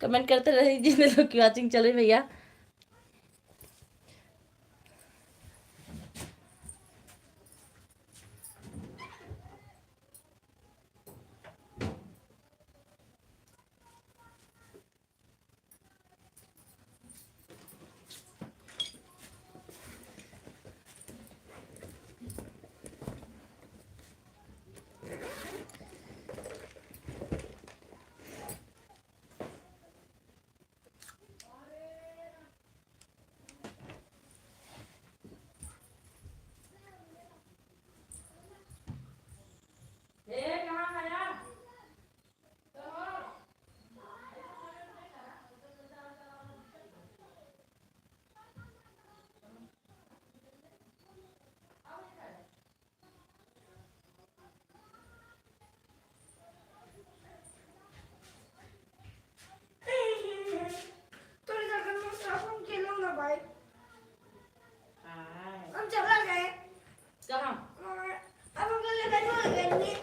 Comment करते रहिए जितने लोग की वॉचिंग चल रही भैया।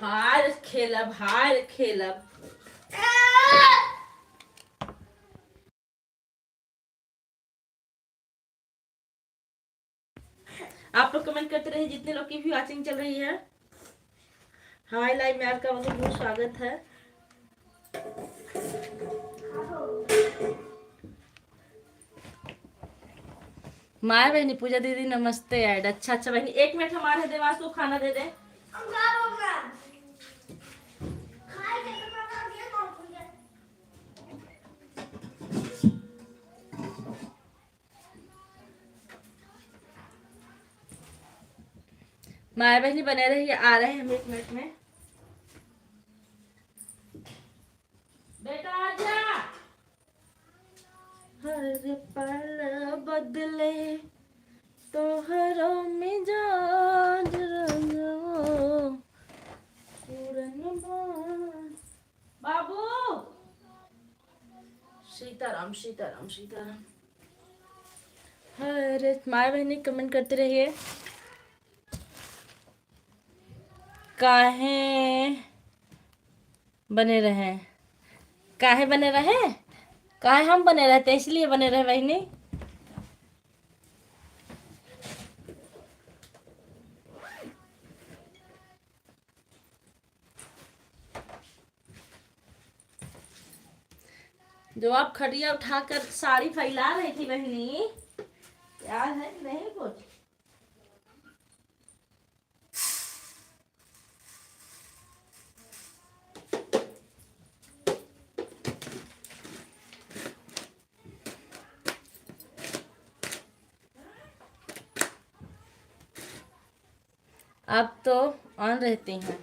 हार खेलब, हार खेलब। आप लोग कमेंट करते रहिए जितने लोग की भी वॉचिंग चल रही है। हाय लाइव में आपका बहुत बहुत स्वागत है। माया बहनी, पूजा दीदी नमस्ते ऐड। अच्छा अच्छा बहनी, 1 मिनट हमारे देवास को खाना दे दे। माया बहनी बने रहिए, आ रहे हैं हम 1 मिनट में। बेटा आजा। हर पल बदले तोहरों मिजाज रंगो पूरन बाबू। सीताराम सीताराम सीताराम। हरे माया बहनी कमेंट करते रहिए। काहे बने रहे, काहे बने रहे, काहे हम बने रहते इसलिए बने रहे बहनी। जो आप खटिया उठाकर साड़ी फैला रही थी बहनी, याद है कि नहीं कुछ? आप तो ऑन रहती हैं,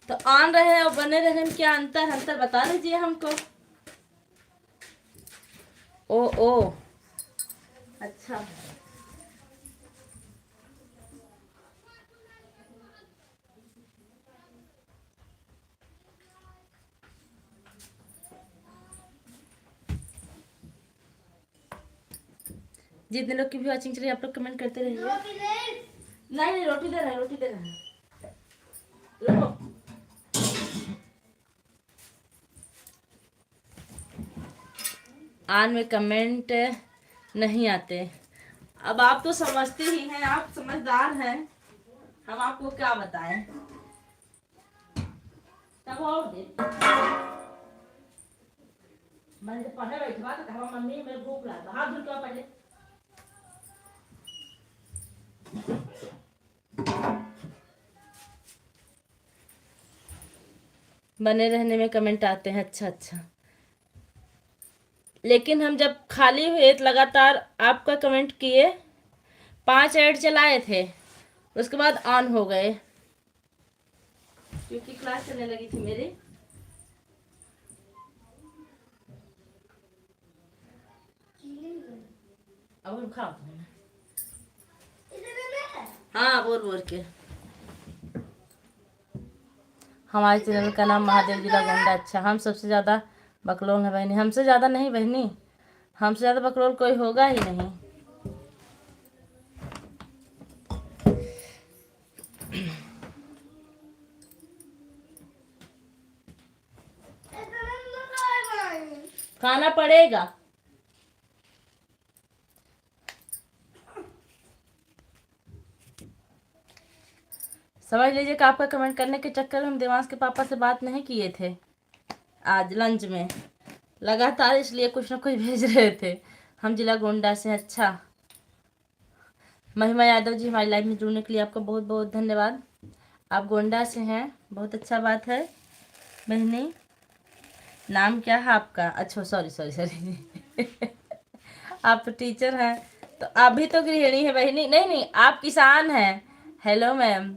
तो ऑन रहे और बने रहे में क्या अंतर, अंतर बता दीजिए हमको। ओ अच्छा। जितने लोग की भी वॉचिंग चलिए आप लोग कमेंट करते रहिए। नहीं नहीं, रोटी दे रहे हैं, रोटी दे रहे हैं। लो। आन में कमेंट नहीं आते। अब आप तो समझते ही हैं, आप समझदार हैं, हम आपको क्या बताएं। तब और दे मैंने पढ़े बैठवा तो कहा मम्मी मेरे भूख लगा, हाथ धुल के पहले। बने रहने में कमेंट आते हैं, अच्छा अच्छा। लेकिन हम जब खाली हुए तो लगातार आपका कमेंट किए, 5 ऐड चलाए थे, उसके बाद ऑन हो गए क्योंकि क्लास चलने लगी थी मेरी। अब हम खाओ। हाँ बोल बोल के। हमारे चैनल का नाम महादेव जिला गोंडा। अच्छा, हम सबसे ज़्यादा बकलोल है बहनी। हमसे ज़्यादा नहीं बहनी, हमसे ज़्यादा बकलोल कोई होगा ही नहीं। खाना पड़ेगा। समझ लीजिए कि आपका कमेंट करने के चक्कर में हम देवांश के पापा से बात नहीं किए थे आज लंच में, लगातार इसलिए कुछ ना कुछ भेज रहे थे। हम जिला गोंडा से। अच्छा, महिमा यादव जी हमारी लाइव में जुड़ने के लिए आपका बहुत बहुत धन्यवाद। आप गोंडा से हैं, बहुत अच्छा बात है। बहनी, नाम क्या है आपका? अच्छा, सॉरी सॉरी सॉरी आप तो टीचर हैं, तो आप भी तो गृहिणी है बहनी। नहीं नहीं, आप किसान हैं। हेलो मैम,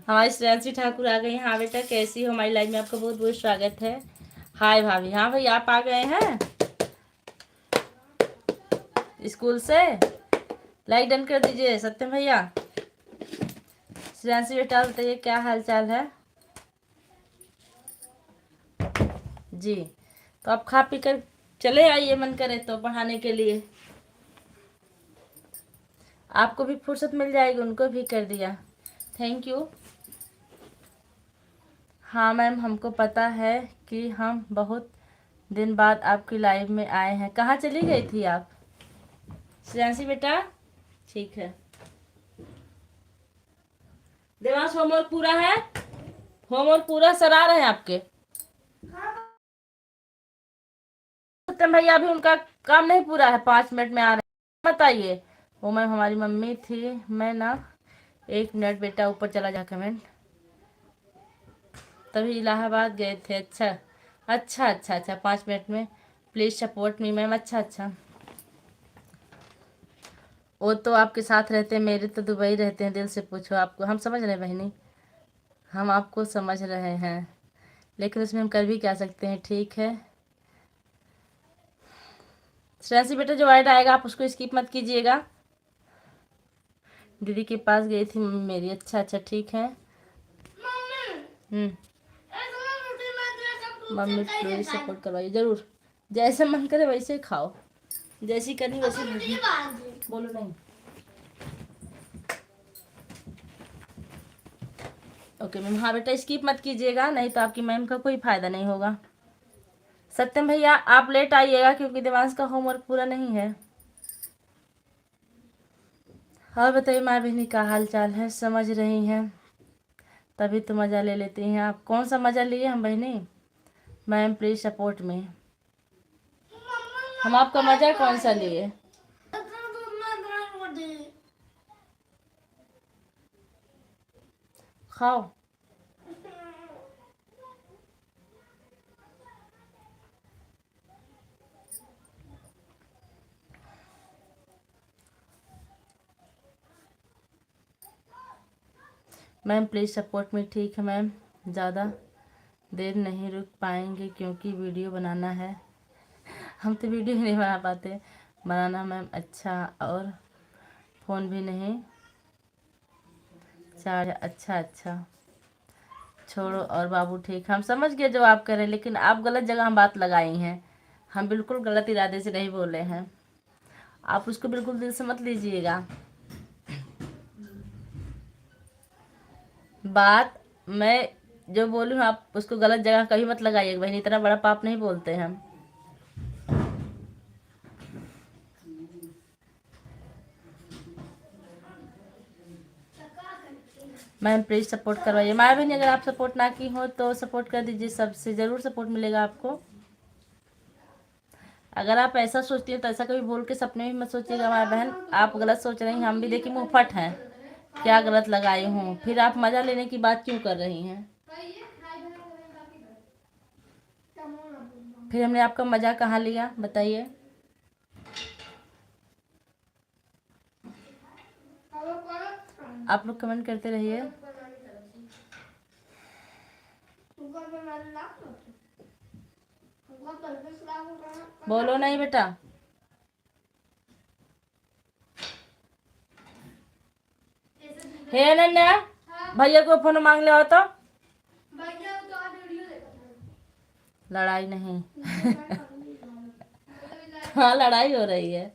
हमारी श्रेयांशी ठाकुर आ गई हैं। हाँ बेटा, कैसी हो? हमारी लाइव में आपका बहुत बहुत स्वागत है। हाय भाभी। हाँ भाई, आप आ गए हैं स्कूल से? लाइक डन कर दीजिए सत्यम भैया। श्रेयांशी बेटा बताइए क्या हाल चाल है जी। तो आप खा पी कर चले आइए, मन करे तो पढ़ाने के लिए। आपको भी फुर्सत मिल जाएगी, उनको भी कर दिया। Thank you. हाँ मैम, हमको पता है कि हम बहुत दिन बाद आपकी लाइव में आए हैं। कहाँ चली गई थी आप श्रेयांशी बेटा? ठीक है। देवांश, होमवर्क पूरा है? होमवर्क पूरा सरा रहे हैं आपके? सत्यम भैया अभी उनका काम नहीं पूरा है, 5 मिनट में आ रहे हैं। बताइए। वो मैम हमारी मम्मी थी। मैं ना 1 मिनट बेटा, ऊपर चला जा कमेंट। तभी इलाहाबाद गए थे। अच्छा अच्छा अच्छा अच्छा, 5 मिनट में प्लीज़ सपोर्ट मी मैम। अच्छा अच्छा, वो तो आपके साथ रहते हैं, मेरे तो दुबई रहते हैं। दिल से पूछो आपको, हम समझ रहे हैं बहनी, हम आपको समझ रहे हैं, लेकिन उसमें हम कर भी क्या सकते हैं। ठीक है श्रेयांशी बेटा, जो ऐड आएगा आप उसको स्किप मत कीजिएगा। दीदी के पास गई थी मम्मी मेरी। अच्छा अच्छा, ठीक है। हम्म, मम्मी प्लीज सपोर्ट करवाइए जरूर। जैसे मन करे वैसे खाओ, जैसी करनी वैसी भूजी। बोलो नहीं। Okay ma'am. हाँ बेटा, स्किप मत कीजिएगा, नहीं तो आपकी मैम का कोई फायदा नहीं होगा। सत्यम भैया आप लेट आइएगा क्योंकि देवांश का होमवर्क पूरा नहीं है। और बताइए माँ बहनी का हाल चाल है? समझ रही हैं तभी तो मज़ा ले लेती हैं आप। कौन सा मज़ा लिए हम बहनी? मैम प्लीज सपोर्ट में। हम आपका मज़ा कौन सा लिए? खाओ। मैम प्लीज़ सपोर्ट में। ठीक है मैम, ज़्यादा देर नहीं रुक पाएंगे क्योंकि वीडियो बनाना है। हम तो वीडियो ही नहीं बना पाते। बनाना मैम। अच्छा, और फ़ोन भी नहीं चार्ज। अच्छा अच्छा, छोड़ो। और बाबू ठीक? हम समझ गए जो आप करें, लेकिन आप गलत जगह हम बात लगाई हैं। हम बिल्कुल गलत इरादे से नहीं बोले हैं, आप उसको बिल्कुल दिल से मत लीजिएगा। बात मैं जो बोलूँ आप उसको गलत जगह कभी मत लगाइएगा बहन, इतना बड़ा पाप नहीं बोलते हम। मैम प्लीज़ सपोर्ट करवाइए। माया बहनी अगर आप सपोर्ट ना की हो तो सपोर्ट कर दीजिए, सबसे ज़रूर सपोर्ट मिलेगा आपको। अगर आप ऐसा सोचती हैं तो ऐसा कभी भूल के सपने में मत सोचिएगा माया बहन, आप गलत सोच रही हैं। हम भी देखिए मुँह फट हैं, क्या गलत लगाई हूँ, फिर आप मज़ा लेने की बात क्यों कर रही हैं? फिर हमने आपका मज़ा कहाँ लिया बताइए? आप लोग कमेंट करते रहिए। बोलो नहीं बेटा। हे अनन्या, भैया को फोन मांग ले हो तो। लड़ाई नहीं हाँ लड़ाई हो रही है।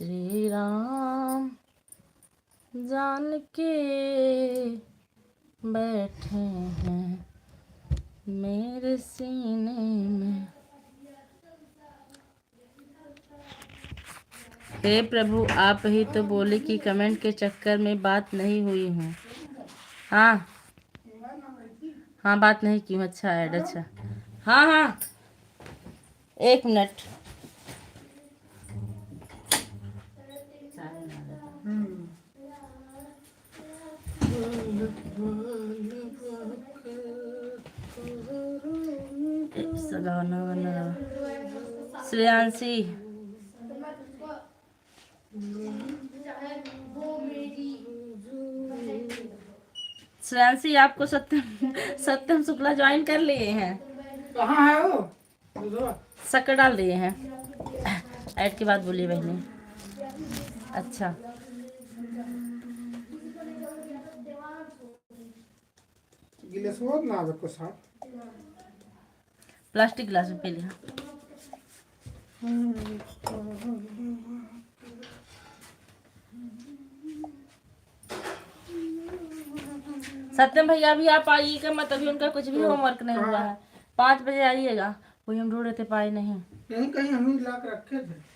श्री राम जान के बैठे हैं मेरे सीने में। हे प्रभु आप ही तो बोले कि कमेंट के चक्कर में बात नहीं हुई हूँ। हाँ हाँ बात नहीं की हूँ। अच्छा ऐड अच्छा। हाँ हाँ 1 मिनट। श्रेयांशी श्रेयांशी आपको सत्यम शुक्ला ज्वाइन कर लिए हैं। कहाँ है वो? शक्कर डाल दिए हैं। ऐड के बाद बोलिए बहनी। अच्छा गिलास वो ना आपको साथ प्लास्टिक गिलास में पी लिया। सत्यम भैया भी आप आइएगा मत, अभी उनका कुछ भी होमवर्क नहीं हुआ है। 5 बजे आइएगा। वही हम ढूंढ रहे थे, पाए नहीं। नहीं कहीं हम ही ला के रखे थे।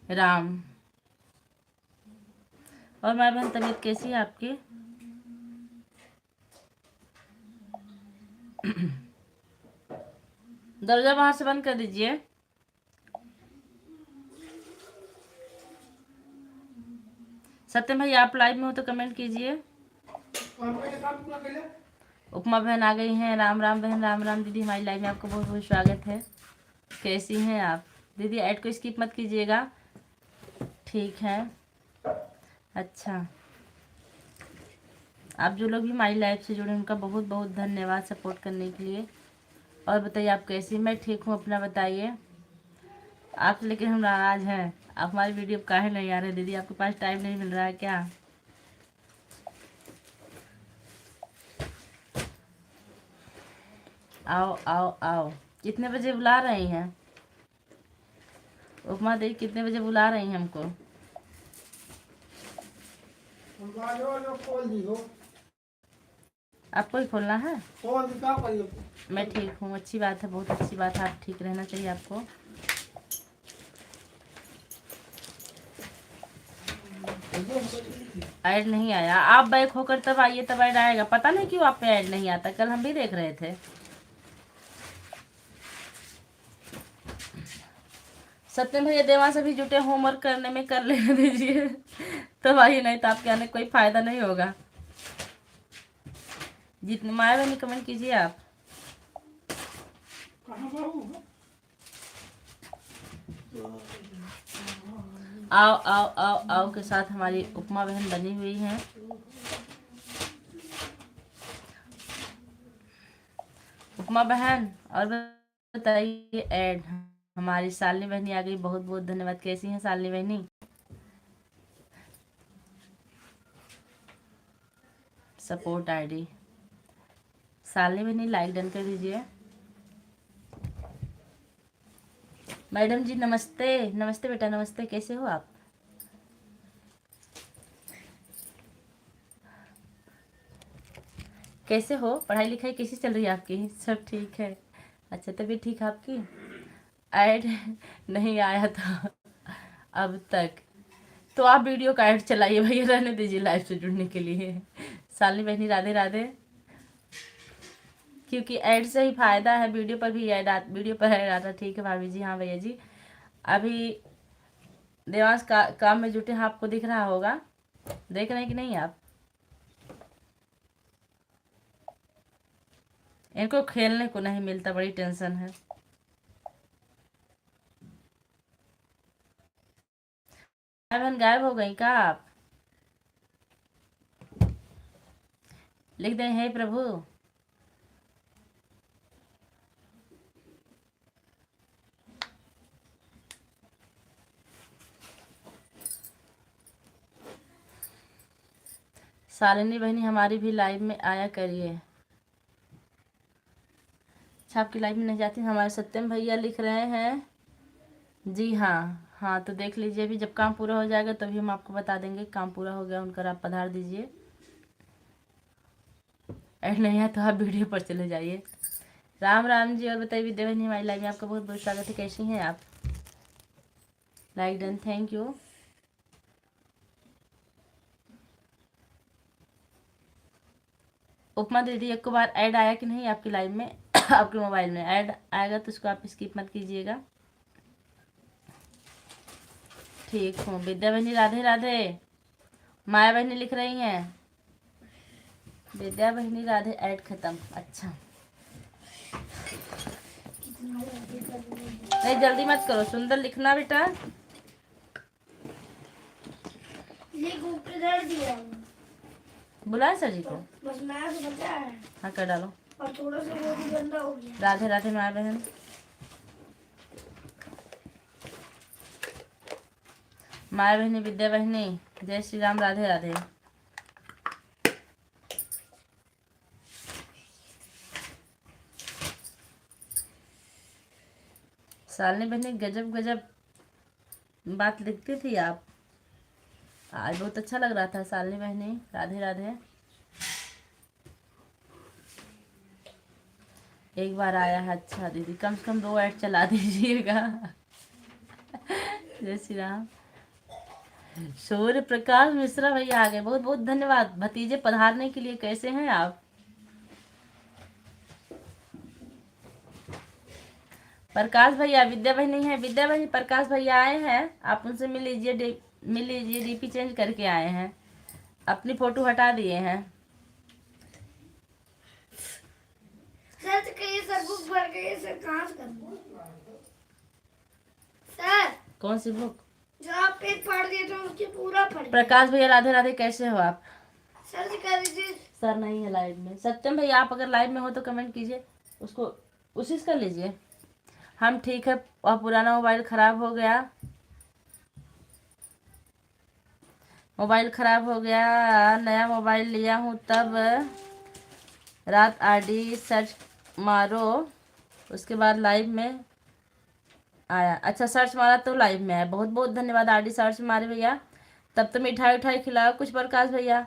राम और माँ बहन तबीयत कैसी है आपकी? दरवाजा बाहर से बंद कर दीजिए। सत्यम भाई आप लाइव में हो तो कमेंट कीजिए। उपमा बहन आ गई हैं। राम राम बहन, राम राम दीदी, हमारी लाइव में आपका बहुत बहुत स्वागत है। कैसी हैं आप दीदी? ऐड को स्किप मत कीजिएगा, ठीक है? अच्छा आप जो लोग भी हमारी लाइव से जुड़े उनका बहुत बहुत धन्यवाद सपोर्ट करने के लिए। और बताइए आप कैसी? मैं ठीक हूँ, अपना बताइए आप। लेकिन हम नाराज हैं, आप हमारी वीडियो काहे नहीं आ रहे दीदी? आपके पास टाइम नहीं मिल रहा है क्या? आओ आओ आओ। कितने बजे बुला रही हैं उपमा देवी? कितने बजे बुला रही हैं हमको? आपको ही खोलना है? मैं ठीक हूँ, अच्छी बात है, बहुत अच्छी बात है। आप ठीक रहना चाहिए आपको। ऐड नहीं आया, आप बैक होकर तब आइए तब ऐड आएगा। पता नहीं क्यों आप पे ऐड नहीं आता, कल हम भी देख रहे थे। सत्यम भैया देवा से भी जुटे, होमवर्क करने में कर लेने दीजिए तब आइए, नहीं तो आपके आने कोई फायदा नहीं होगा। जितने माया बहनी कमेंट कीजिए आप। आओ आओ आओ आओ के साथ हमारी उपमा बहन बनी हुई हैं। उपमा बहन और बताइए ऐड। हमारी शालिनी बहनी आ गई, बहुत बहुत धन्यवाद। कैसी हैं शालिनी बहनी? सपोर्ट आईडी शालिनी बहनी लाइक डन कर दीजिए। मैडम जी नमस्ते। नमस्ते बेटा, नमस्ते। कैसे हो आप? कैसे हो? पढ़ाई लिखाई कैसी चल रही है आपकी? सब ठीक है? अच्छा तबीयत ठीक है आपकी? ऐड नहीं आया था अब तक, तो आप वीडियो का ऐड चलाइए भैया, रहने दीजिए लाइव से जुड़ने के लिए। शालिनी बहनी राधे राधे। क्योंकि ऐड से ही फायदा है, वीडियो पर भी ऐड वीडियो पर ऐड आता। ठीक है भाभी जी। हाँ भैया जी। अभी देवांश काम में जुटे हैं, आपको दिख रहा होगा। देख रहे हैं कि नहीं आप? इनको खेलने को नहीं मिलता, बड़ी टेंशन है। बहन गायब हो गई का आप? लिख दें हे प्रभु। शालिनी बहनी हमारी भी लाइव में आया करिए। अच्छा, आपकी लाइव में नहीं जाती। हमारे सत्यम भैया लिख रहे हैं जी हाँ। हाँ तो देख लीजिए, अभी जब काम पूरा हो जाएगा तभी हम आपको बता देंगे काम पूरा हो गया उनका। आप पधार दीजिए, ऐड नहीं है तो आप वीडियो पर चले जाइए। राम राम जी। और बताइए विद्या बहनी, हमारी लाइव में आपका बहुत बहुत स्वागत है। कैसी हैं आप? Like done, thank you. Upma दीदी, एक बार ऐड आया कि नहीं आपकी लाइव में? आपके मोबाइल में ऐड आएगा तो उसको आप स्किप मत कीजिएगा। ठीक हूँ। विद्या बहनी राधे राधे। माया बहनी लिख रही हैं विद्या बहनी राधे, ऐड खत्म। अच्छा, नहीं जल्दी मत करो, सुंदर लिखना बेटा। ये किधर दिया? बुलाए सर जी को। बस मैं तो बचा है हाँ कर डालो। और थोड़ा सा वो भी गंदा हो गया। राधे राधे माया बहन। माया बहनी, विद्या बहनी, जय श्री राम, राधे राधे। शालिनी बहनी, गजब गजब बात लिखती थी आप, आज बहुत अच्छा लग रहा था। शालिनी बहनी राधे राधे। एक बार आया है, अच्छा दीदी, कम से कम 2 ऐड चला दीजिएगा। जय श्री राम। सूर्य प्रकाश मिश्रा भैया आ गए, बहुत बहुत धन्यवाद भतीजे पधारने के लिए। कैसे हैं आप? प्रकाश भैया, विद्या बहनी है, विद्या बहनी प्रकाश भैया आए हैं, आप उनसे मिल लीजिए। मिल लीजिए, डीपी चेंज करके आए हैं, अपनी फोटो हटा दिए हैं। सर तो कहिए सर बुक भर गई सर, कहाँ से करूँ सर? कौन सी बुक? जो आप पेज फाड़ दिए थे उसकी पूरा फट गया। प्रकाश भैया राधे राधे, कैसे हो आप? सर जी कह दीजिए। सर नहीं है लाइव में। सत्यम भैया, आप अगर लाइव में हो तो कमेंट कीजिए, उसको उसी से कर लीजिए। हम ठीक है। और पुराना मोबाइल खराब हो गया, मोबाइल खराब हो गया, नया मोबाइल लिया हूँ, तब रात आरडी सर्च मारो, उसके बाद लाइव में आया। अच्छा, सर्च मारा तो लाइव में आया। बहुत बहुत धन्यवाद आरडी सर्च मारे भैया। तब तो मिठाई उठाई खिलाओ कुछ प्रकाश भैया।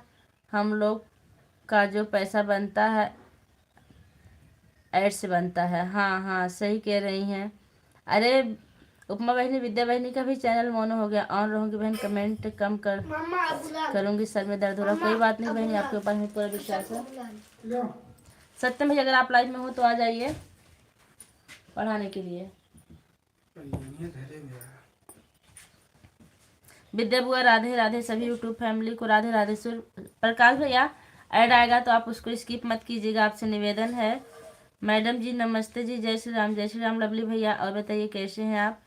हम लोग का जो पैसा बनता है ऐड से बनता है। हाँ हाँ सही कह रही हैं। अरे उपमा बहनी, विद्या बहनी का भी चैनल मोनो हो गया। ऑन रहूंगी बहन, कमेंट कम कर मम्मा अबुला करूंगी, सर में दर्द हो रहा। कोई बात नहीं बहनी, आपके ऊपर में पूरा विश्वास है। सत्यम भैया, अगर आप लाइव में हो तो आ जाइए पढ़ाने के लिए। विद्या बुआ राधे राधे, सभी यूट्यूब फैमिली को राधे राधे। प्रकाश भैया, ऐड आएगा तो आप उसको स्किप मत कीजिएगा, आपसे निवेदन है। मैडम जी नमस्ते जी, जय श्री राम, जय श्री राम लवली भैया। और बताइए कैसे हैं आप?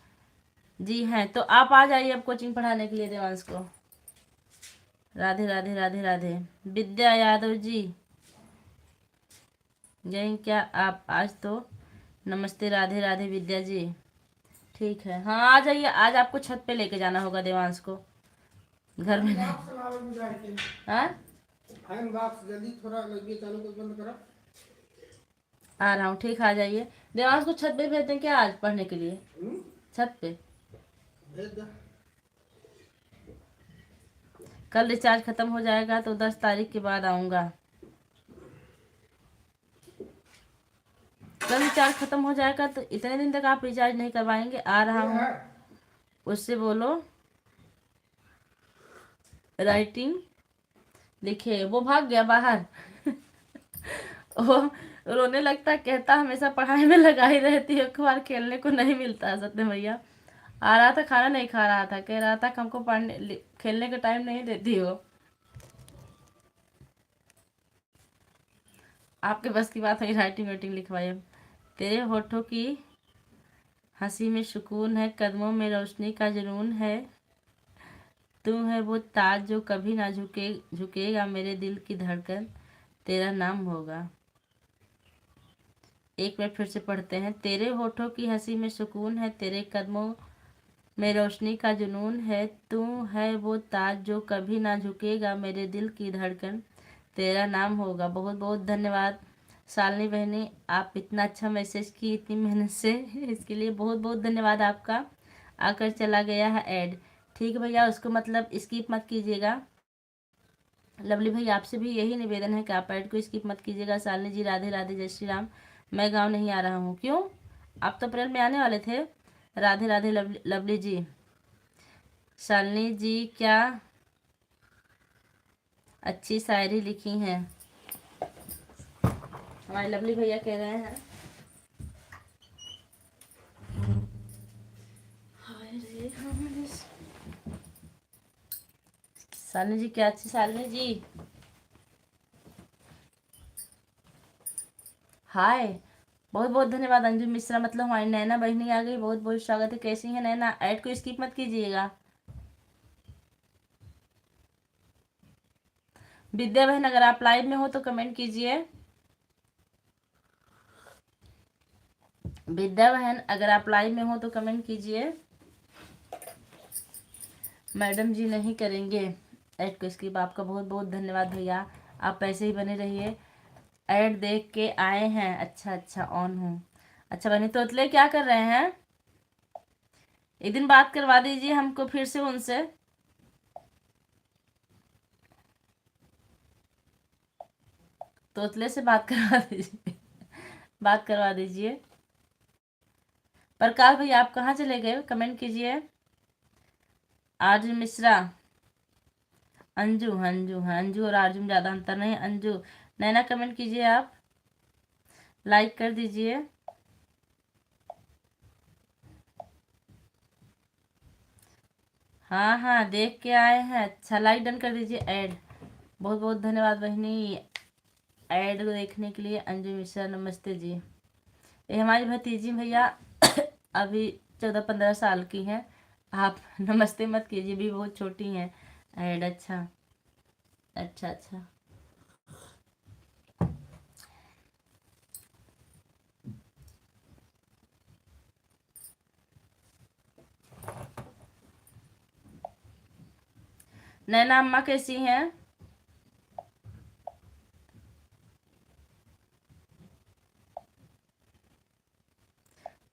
जी हैं तो आप आ जाइए अब कोचिंग पढ़ाने के लिए देवांश को। राधे राधे राधे राधे। विद्या यादव जी, जय क्या आप आज तो? नमस्ते, राधे राधे विद्या जी। ठीक है, हाँ आ जाइए। आज आपको छत पे लेके जाना होगा देवांश को, घर में नहीं। हाँ फैन बॉक्स जल्दी थोड़ा लगे चालू कर, बंद करो। आ रहा हूँ, ठीक, आ जाइए। देवांश को छत पे भेज दें क्या आज पढ़ने के लिए? छत पे भेज दो। कल रिचार्ज खत्म हो जाएगा तो 10 तारीख के बाद आऊँगा। कल रिचार्ज खत्म हो जाएगा तो इतने दिन तक आप रिचार्ज नहीं करवाएंगे? आ रहा हूँ, उससे बोलो राइटिंग लिखे। वो भाग गया बाहर। वो रोने लगता, कहता हमेशा पढ़ाई में लगाई रहती है, एक बार खेलने को नहीं मिलता। सत्य भैया आ रहा था, खाना नहीं खा रहा था, कह रहा था कि हमको पढ़ने खेलने का टाइम नहीं देती हो। आपके बस की बात है राइटिंग वाइटिंग लिखवाई। तेरे होठों की हंसी में सुकून है, कदमों में रोशनी का जुनून है, तू है वो ताज जो कभी ना झुकेगा, मेरे दिल की धड़कन तेरा नाम होगा। एक बार फिर से पढ़ते हैं। तेरे होठों की हंसी में सुकून है, तेरे कदमों में रोशनी का जुनून है, तू है वो ताज जो कभी ना झुकेगा, मेरे दिल की धड़कन तेरा नाम होगा। बहुत बहुत धन्यवाद शालिनी बहनी, आप इतना अच्छा मैसेज की इतनी मेहनत से, इसके लिए बहुत बहुत धन्यवाद आपका। आकर चला गया है ऐड। ठीक है भैया, उसको मतलब स्किप मत कीजिएगा। लवली भाई आपसे भी यही निवेदन है कि आप ऐड को स्किप मत कीजिएगा। शालिनी जी राधे राधे, जय श्री राम। मैं गाँव नहीं आ रहा हूँ। क्यों? आप तो अप्रैल में आने वाले थे। राधे राधे लवली जी। शालिनी जी क्या अच्छी शायरी लिखी हैं, हमारे लवली भैया कह रहे हैं। हाय रे हमारे शालिनी जी क्या अच्छी, शालिनी जी हाय। बहुत बहुत धन्यवाद अंजू मिश्रा, मतलब हमारी नैना बहनी आ गई। बहुत बहुत स्वागत है। कैसी है नैना? ऐड को स्किप मत कीजिएगा। विद्या बहन अगर आप लाइव में हो तो कमेंट कीजिए। विद्या बहन अगर आप लाइव में हो तो कमेंट कीजिए। मैडम जी नहीं करेंगे ऐड को स्किप। आपका बहुत बहुत धन्यवाद भैया, आप ऐसे ही बने रहिए। ऐड देख के आए हैं। अच्छा अच्छा, ऑन हूँ। अच्छा बनी तोतले क्या कर रहे हैं? एक दिन बात करवा दीजिए हमको फिर से उनसे। तोतले से बात करवा दीजिए, बात करवा दीजिए। प्रकाश भैया आप कहाँ चले गए? कमेंट कीजिए। आर्जुन मिश्रा, अंजू, अंजू है, अंजू और आर्जुन ज़्यादा अंतर नहीं। अंजू, नैना कमेंट कीजिए, आप लाइक कर दीजिए। हाँ हाँ देख के आए हैं। अच्छा लाइक डन कर दीजिए। ऐड बहुत बहुत धन्यवाद बहनी ऐड देखने के लिए। अंजू मिश्रा नमस्ते जी। ये हमारी भतीजी भैया अभी 14-15 साल की हैं। आप नमस्ते मत कीजिए, भी बहुत छोटी हैं। ऐड अच्छा अच्छा अच्छा। नैना अम्मा कैसी हैं?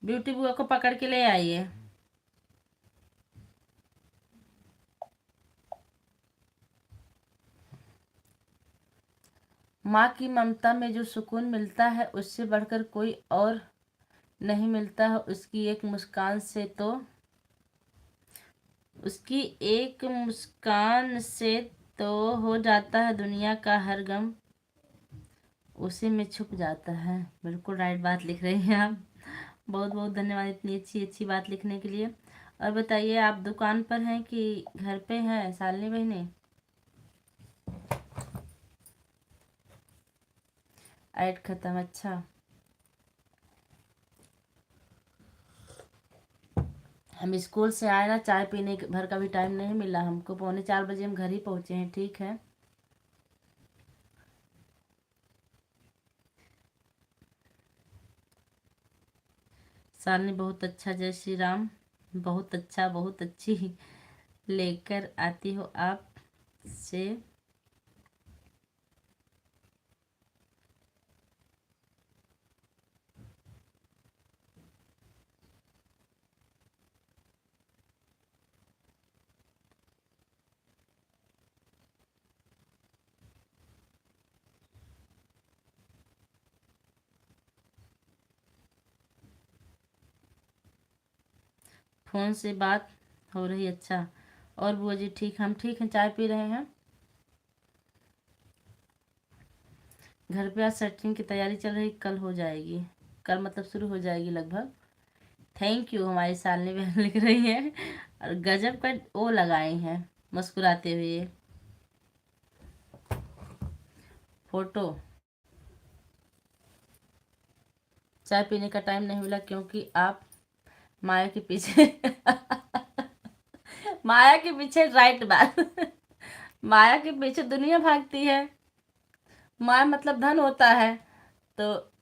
ब्यूटी बुआ को पकड़ के ले आइए। माँ की ममता में जो सुकून मिलता है उससे बढ़कर कोई और नहीं मिलता है। उसकी एक मुस्कान से तो उसकी एक मुस्कान से तो हो जाता है दुनिया का हर गम, उसी में छुप जाता है। बिल्कुल राइट बात लिख रही हैं आप। बहुत बहुत धन्यवाद इतनी अच्छी अच्छी बात लिखने के लिए। और बताइए आप दुकान पर हैं कि घर पे हैं शालिनी बहनी? ऐड खत्म। अच्छा हम स्कूल से आए ना, चाय पीने भर का भी टाइम नहीं मिला हमको। 3:45 हम घर ही पहुँचे हैं। ठीक है शालिनी बहुत अच्छा, जय श्री राम। बहुत अच्छा, बहुत अच्छी लेकर आती हो आप से। फ़ोन से बात हो रही? अच्छा। और बुआ जी ठीक? हम ठीक हैं, चाय पी रहे हैं। घर पे आज सेटरिंग की तैयारी चल रही, कल हो जाएगी। कल मतलब शुरू हो जाएगी लगभग। थैंक यू हमारी सालनी बहन लिख रही है। और गजब का वो लगाई हैं मुस्कुराते हुए फोटो। चाय पीने का टाइम नहीं मिला क्योंकि आप माया के पीछे माया के पीछे, राइट बात। माया के पीछे दुनिया भागती है। माया मतलब धन होता है, तो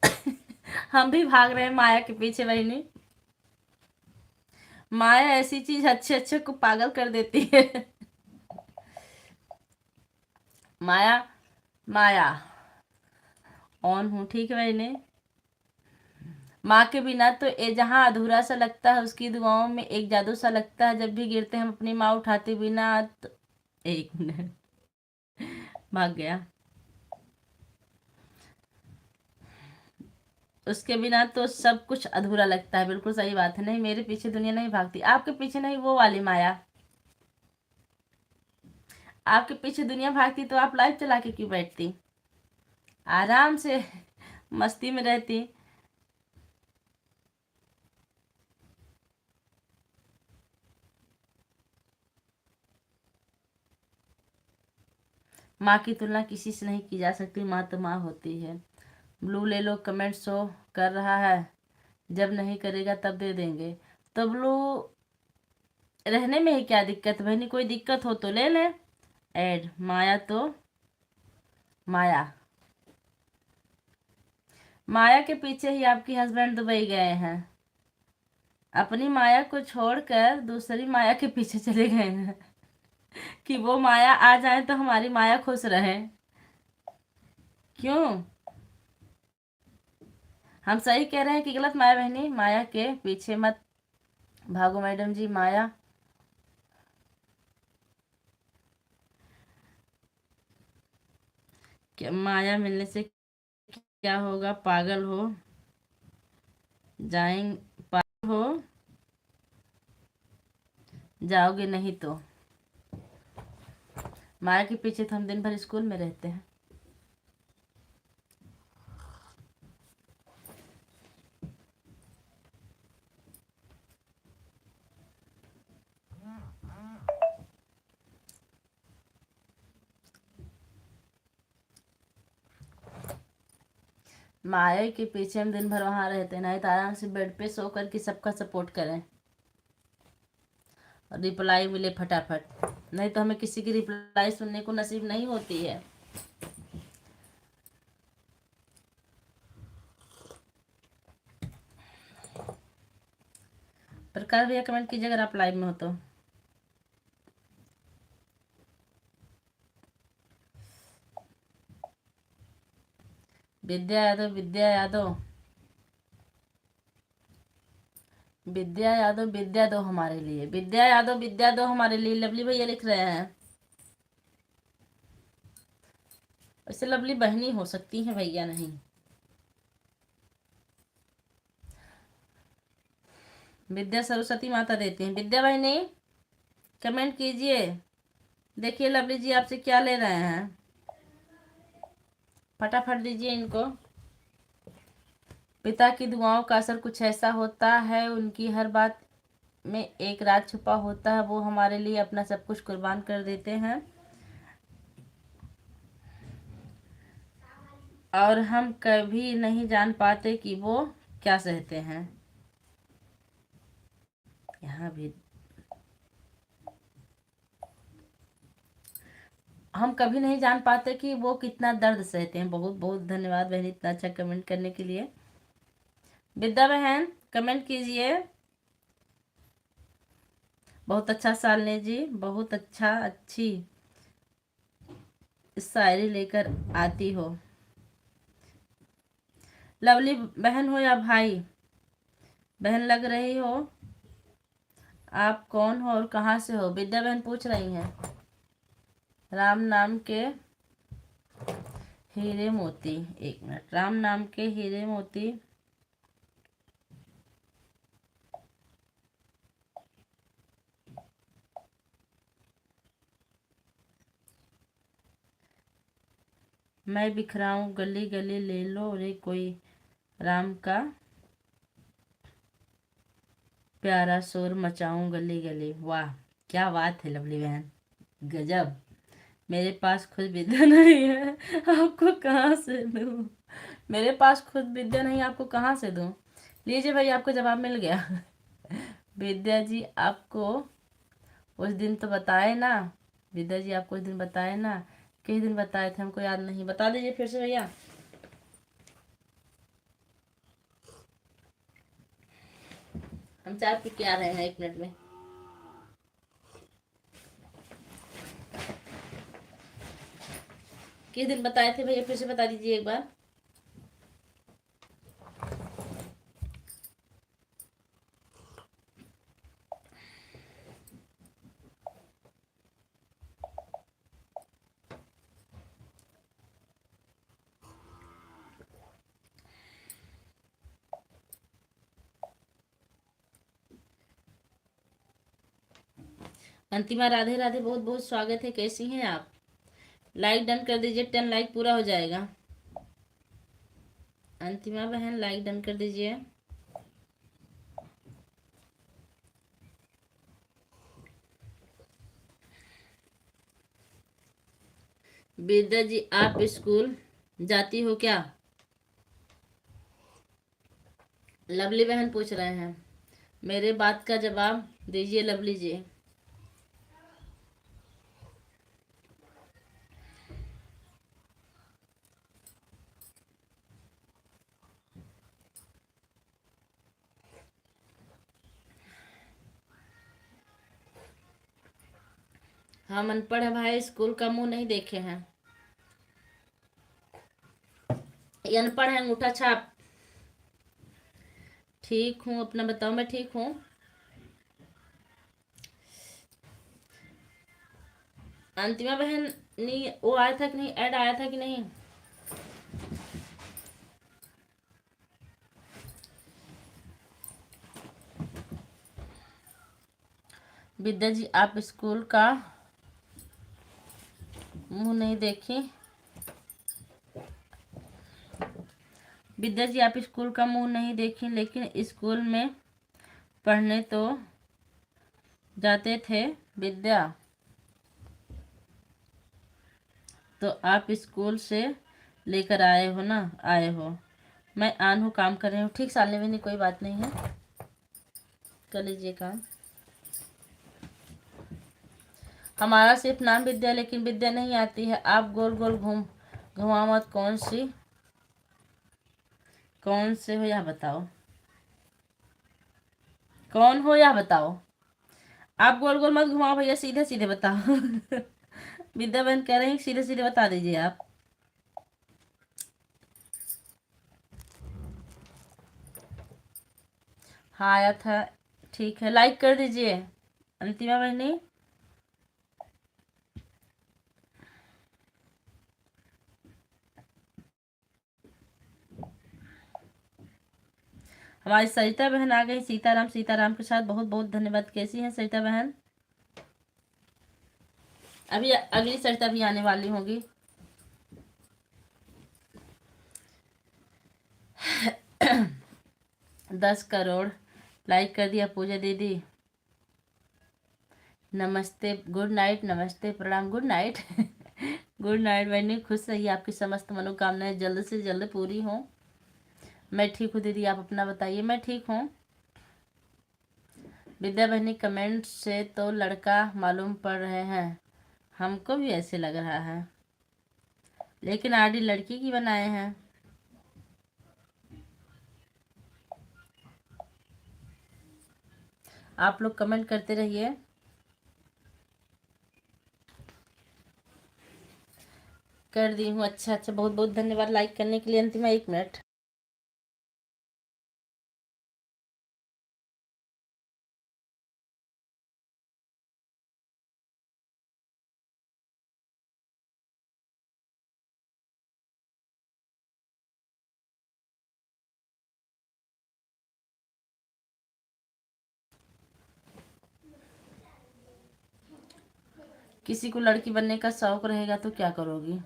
हम भी भाग रहे हैं माया के पीछे बहनी। माया ऐसी चीज अच्छे अच्छे को पागल कर देती है। माया माया ऑन हूँ, ठीक है मैंने। माँ के बिना तो ये जहाँ अधूरा सा लगता है, उसकी दुआओं में एक जादू सा लगता है। जब भी गिरते हैं हम अपनी माँ उठाते बिना तो, 1 मिनट, भाग गया। उसके बिना तो सब कुछ अधूरा लगता है। बिल्कुल सही बात है। नहीं, मेरे पीछे दुनिया नहीं भागती, आपके पीछे नहीं, वो वाली माया। आपके पीछे दुनिया भागती तो आप लाइव चला के क्यों बैठती, आराम से मस्ती में रहती। माँ की तुलना किसी से नहीं की जा सकती, माँ तो माँ होती है। ब्लू ले लो, कमेंट शो कर रहा है, जब नहीं करेगा तब दे देंगे। तो ब्लू रहने में ही क्या दिक्कत बहनी, कोई दिक्कत हो तो ले ले ऐड। माया तो माया, माया के पीछे ही आपकी हस्बैंड दुबई गए हैं। अपनी माया को छोड़कर दूसरी माया के पीछे चले गए हैं कि वो माया आ जाए तो हमारी माया खुश रहे। क्यों, हम सही कह रहे हैं कि गलत माया बहनी? माया के पीछे मत भागो मैडम जी। माया क्या, माया मिलने से क्या होगा, पागल हो जाएंगे, पागल हो जाओगे नहीं तो। माया के पीछे तो हम दिन भर स्कूल में रहते हैं। माया के पीछे हम दिन भर वहां रहते हैं, नहीं तो आराम से बेड पे सो करके सबका सपोर्ट करें और रिप्लाई मिले फटाफट। नहीं तो हमें किसी की रिप्लाई सुनने को नसीब नहीं होती है। प्रकाश भैया कमेंट कीजिए अगर आप लाइव में हो तो। विद्या यादव, विद्या यादव, विद्या यादव, विद्या दो हमारे लिए, विद्या यादव, विद्या दो हमारे लिए। लवली भैया लिख रहे हैं। वैसे लवली बहनी हो सकती है भैया, नहीं। विद्या सरस्वती माता देती हैं। विद्या बहनी कमेंट कीजिए। देखिए लवली जी आपसे क्या ले रहे हैं, फटाफट दीजिए इनको। पिता की दुआओं का असर कुछ ऐसा होता है, उनकी हर बात में एक राज छुपा होता है। वो हमारे लिए अपना सब कुछ कुर्बान कर देते हैं और हम कभी नहीं जान पाते कि वो क्या सहते हैं। यहाँ भी हम कभी नहीं जान पाते कि वो कितना दर्द सहते हैं। बहुत बहुत धन्यवाद बहन इतना अच्छा कमेंट करने के लिए। विद्या बहन कमेंट कीजिए। बहुत अच्छा सालने जी, बहुत अच्छा, अच्छी शायरी लेकर आती हो। लवली बहन हो या भाई बहन लग रही हो, आप कौन हो और कहाँ से हो? विद्या बहन पूछ रही हैं। राम नाम के हीरे मोती, 1 मिनट, राम नाम के हीरे मोती मैं बिखराऊं गली गली, ले लो रे कोई राम का प्यारा शोर मचाऊं गली गली। वाह क्या बात है लवली बहन, गजब। मेरे पास खुद विद्या नहीं है, आपको कहाँ से दूं? मेरे पास खुद विद्या नहीं, आपको कहाँ से दूं? लीजिए भाई, आपको जवाब मिल गया। विद्या जी आपको उस दिन तो बताए ना, विद्या जी आपको उस दिन बताए ना, किस दिन बताए थे हमको याद नहीं, बता दीजिए फिर से भैया। हम चाय पी के आ रहे हैं 1 मिनट में। किस दिन बताए थे भैया, फिर से बता दीजिए एक बार। अंतिमा राधे राधे, बहुत बहुत स्वागत है, कैसी हैं आप? लाइक डन कर दीजिए, 10 लाइक पूरा हो जाएगा। अंतिमा बहन लाइक डन कर दीजिए। विद्या जी आप स्कूल जाती हो क्या? लवली बहन पूछ रहे हैं, मेरे बात का जवाब दीजिए लवली जी। हम अनपढ़ है भाई, स्कूल का मुंह नहीं देखे हैं। ये अनपढ़ है, अंगूठा छाप। ठीक हूँ, अपना बताओ। मैं ठीक हूँ। अंतिमा बहन नहीं, वो आया था कि नहीं, ऐड आया था कि नहीं? विद्या जी आप स्कूल का मुंह नहीं देखी। विद्या जी आप स्कूल का मुंह नहीं देखी, लेकिन स्कूल में पढ़ने तो जाते थे विद्या। तो आप स्कूल से लेकर आए हो ना? आए हो। मैं आन हूँ, काम कर रही हूँ। ठीक सालने में नहीं, कोई बात नहीं है, कर लीजिए काम। हमारा सिर्फ नाम विद्या, लेकिन विद्या नहीं आती है। आप गोल गोल घुमा मत। कौन से हो यह बताओ, कौन हो यह बताओ। आप गोल गोल मत घुमाओ भैया, सीधे सीधे बताओ। विद्या बहन कह रही हैं सीधे सीधे बता दीजिए आप। हाँ आया था। ठीक है, लाइक कर दीजिए अंतिमा बहनी। हमारी सरिता बहन आ गई, सीताराम सीताराम के साथ। बहुत बहुत धन्यवाद। कैसी हैं सरिता बहन? अभी अगली सरिता भी आने वाली होंगी। दस करोड़ लाइक कर दिया पूजा दीदी। नमस्ते, गुड नाइट, नमस्ते, प्रणाम, गुड नाइट। गुड नाइट बहनी, खुश रहिए, आपकी समस्त मनोकामनाएं जल्द से जल्द पूरी हों। मैं ठीक हूँ दीदी, आप अपना बताइए। मैं ठीक हूँ। विद्या बहनी कमेंट से तो लड़का मालूम पड़ रहे हैं, हमको भी ऐसे लग रहा है, लेकिन आईडी लड़की की बनाए हैं। आप लोग कमेंट करते रहिए। कर दी हूँ। अच्छा अच्छा, बहुत बहुत धन्यवाद लाइक करने के लिए। अंतिमा 1 मिनट। किसी को लड़की बनने का शौक रहेगा तो क्या करोगी?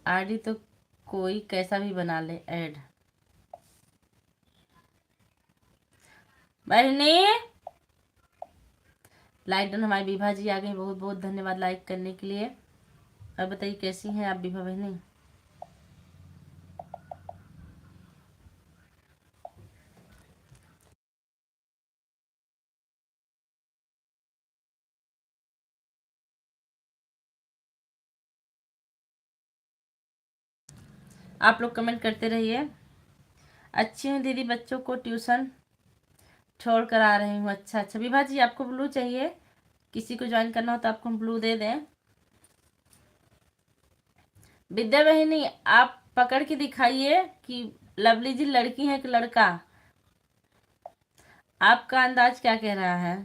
आईडी तो कोई कैसा भी बना ले ऐड। बहनी लाइक डन। हमारी विभा जी आ गई, बहुत बहुत धन्यवाद लाइक करने के लिए। अब बताइए कैसी हैं आप विभा बहनी? आप लोग कमेंट करते रहिए। अच्छी हूँ दीदी, बच्चों को ट्यूशन छोड़ कर आ रही हूँ। अच्छा अच्छा विभा जी, आपको ब्लू चाहिए? किसी को ज्वाइन करना हो तो आपको हम ब्लू दे दें। विद्या बहिनी आप पकड़ के दिखाइए कि लवली जी लड़की है कि लड़का। आपका अंदाज क्या कह रहा है?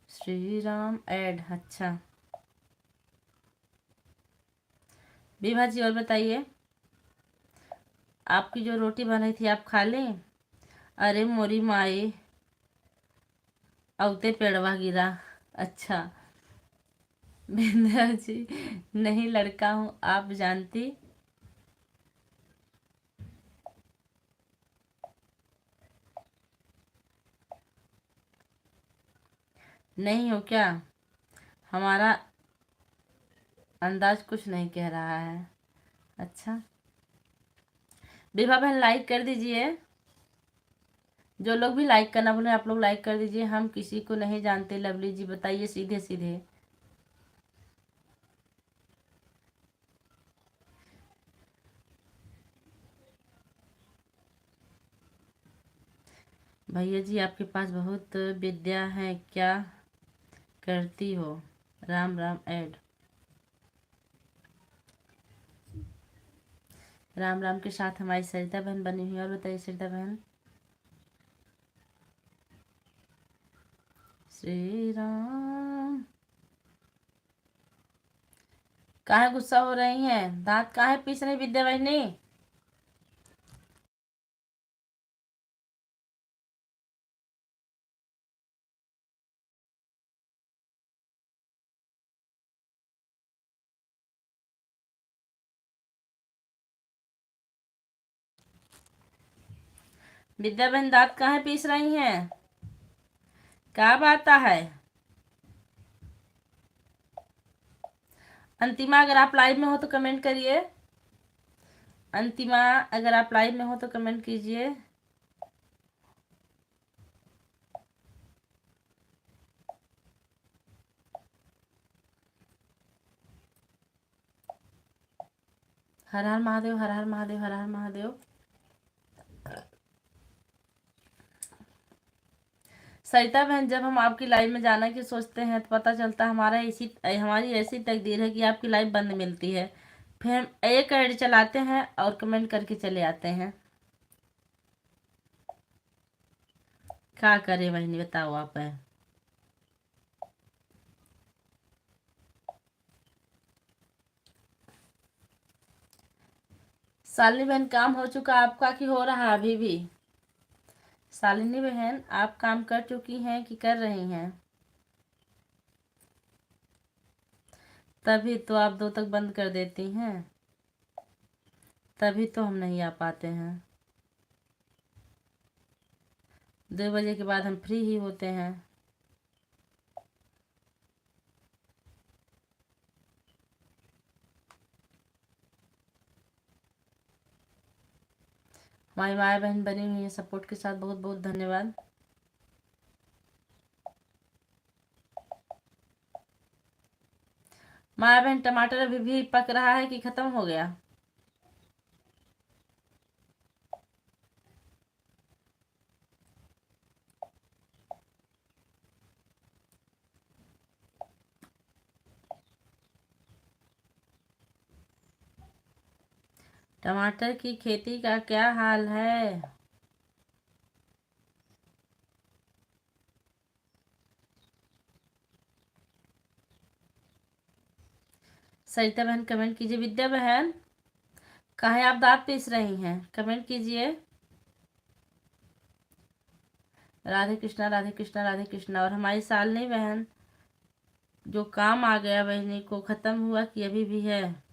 श्री राम ऐड, अच्छा। विभा जी और बताइए, आपकी जो रोटी बन रही थी आप खा लें? अरे मोरी माई, अवते पेड़वा गिरा। अच्छा। बिंद्या जी, नहीं लड़का हूँ, आप जानती नहीं हो क्या? हमारा अंदाज कुछ नहीं कह रहा है। अच्छा, विभा बहन लाइक कर दीजिए। जो लोग भी लाइक करना बोले आप लोग लाइक कर दीजिए। हम किसी को नहीं जानते। लवली जी बताइए सीधे सीधे। भैया जी आपके पास बहुत विद्या है, क्या करती हो? राम राम ऐड, राम राम के साथ हमारी सरिता बहन बनी हुई है। और बताइए सरिता बहन। श्री राम, काहे गुस्सा हो रही हैं? दांत काहे पीस रही विद्या बहनी? विद्या बहन दांत काहे पीस रही हैं? क्या बात है? अंतिमा अगर आप लाइव में हो तो कमेंट करिए। अंतिमा अगर आप लाइव में हो तो कमेंट कीजिए। हर हर महादेव, हर हर महादेव, हर हर महादेव। सरिता बहन जब हम आपकी लाइव में जाना की सोचते हैं तो पता चलता हमारी ऐसी तकदीर है कि आपकी लाइव बंद मिलती है। फिर हम एक ऐड चलाते हैं और कमेंट करके चले आते हैं। क्या करें बहनी बताओ आप है। शालिनी बहन काम हो चुका आपका कि हो रहा है अभी भी? शालिनी बहन आप काम कर चुकी हैं कि कर रही हैं? तभी तो आप 2 तक बंद कर देती हैं। तभी तो हम नहीं आ पाते हैं। 2 बजे के बाद हम फ्री ही होते हैं। हमारी माया बहन बनी हुई है सपोर्ट के साथ, बहुत बहुत धन्यवाद। माया बहन टमाटर अभी भी पक रहा है कि खत्म हो गया? टमाटर की खेती का क्या हाल है? सरिता बहन कमेंट कीजिए। विद्या बहन काहे आप दांत पीस रही हैं? कमेंट कीजिए। राधे कृष्णा, राधे कृष्णा, राधे कृष्णा। और हमारी शालिनी बहन जो काम आ गया बहनी को, खत्म हुआ कि अभी भी है?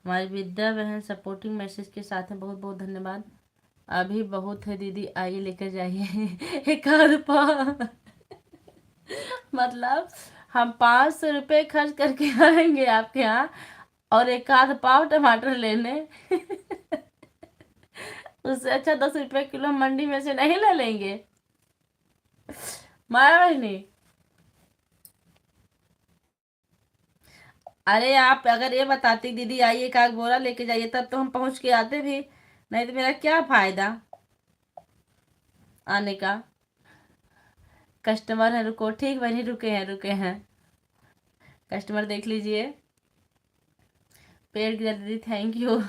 हमारी विद्या बहन सपोर्टिंग मैसेज के साथ हैं, बहुत बहुत धन्यवाद। अभी बहुत है दीदी, आइए लेकर जाइए। एक आध पाव मतलब हम 500 रुपये खर्च करके आएंगे आपके यहाँ और एक आध पाव टमाटर लेने। उससे अच्छा 10 रुपये किलो हम मंडी में से नहीं ले लेंगे? माया बहनी अरे आप अगर ये बताती दीदी आइए का बोरा लेके जाइए तब तो हम पहुंच के आते भी, नहीं तो मेरा क्या फायदा आने का। कस्टमर है, रुको, ठीक बनी, रुके हैं रुके हैं। कस्टमर देख लीजिए। पेड़ गिरा दीदी, थैंक यू।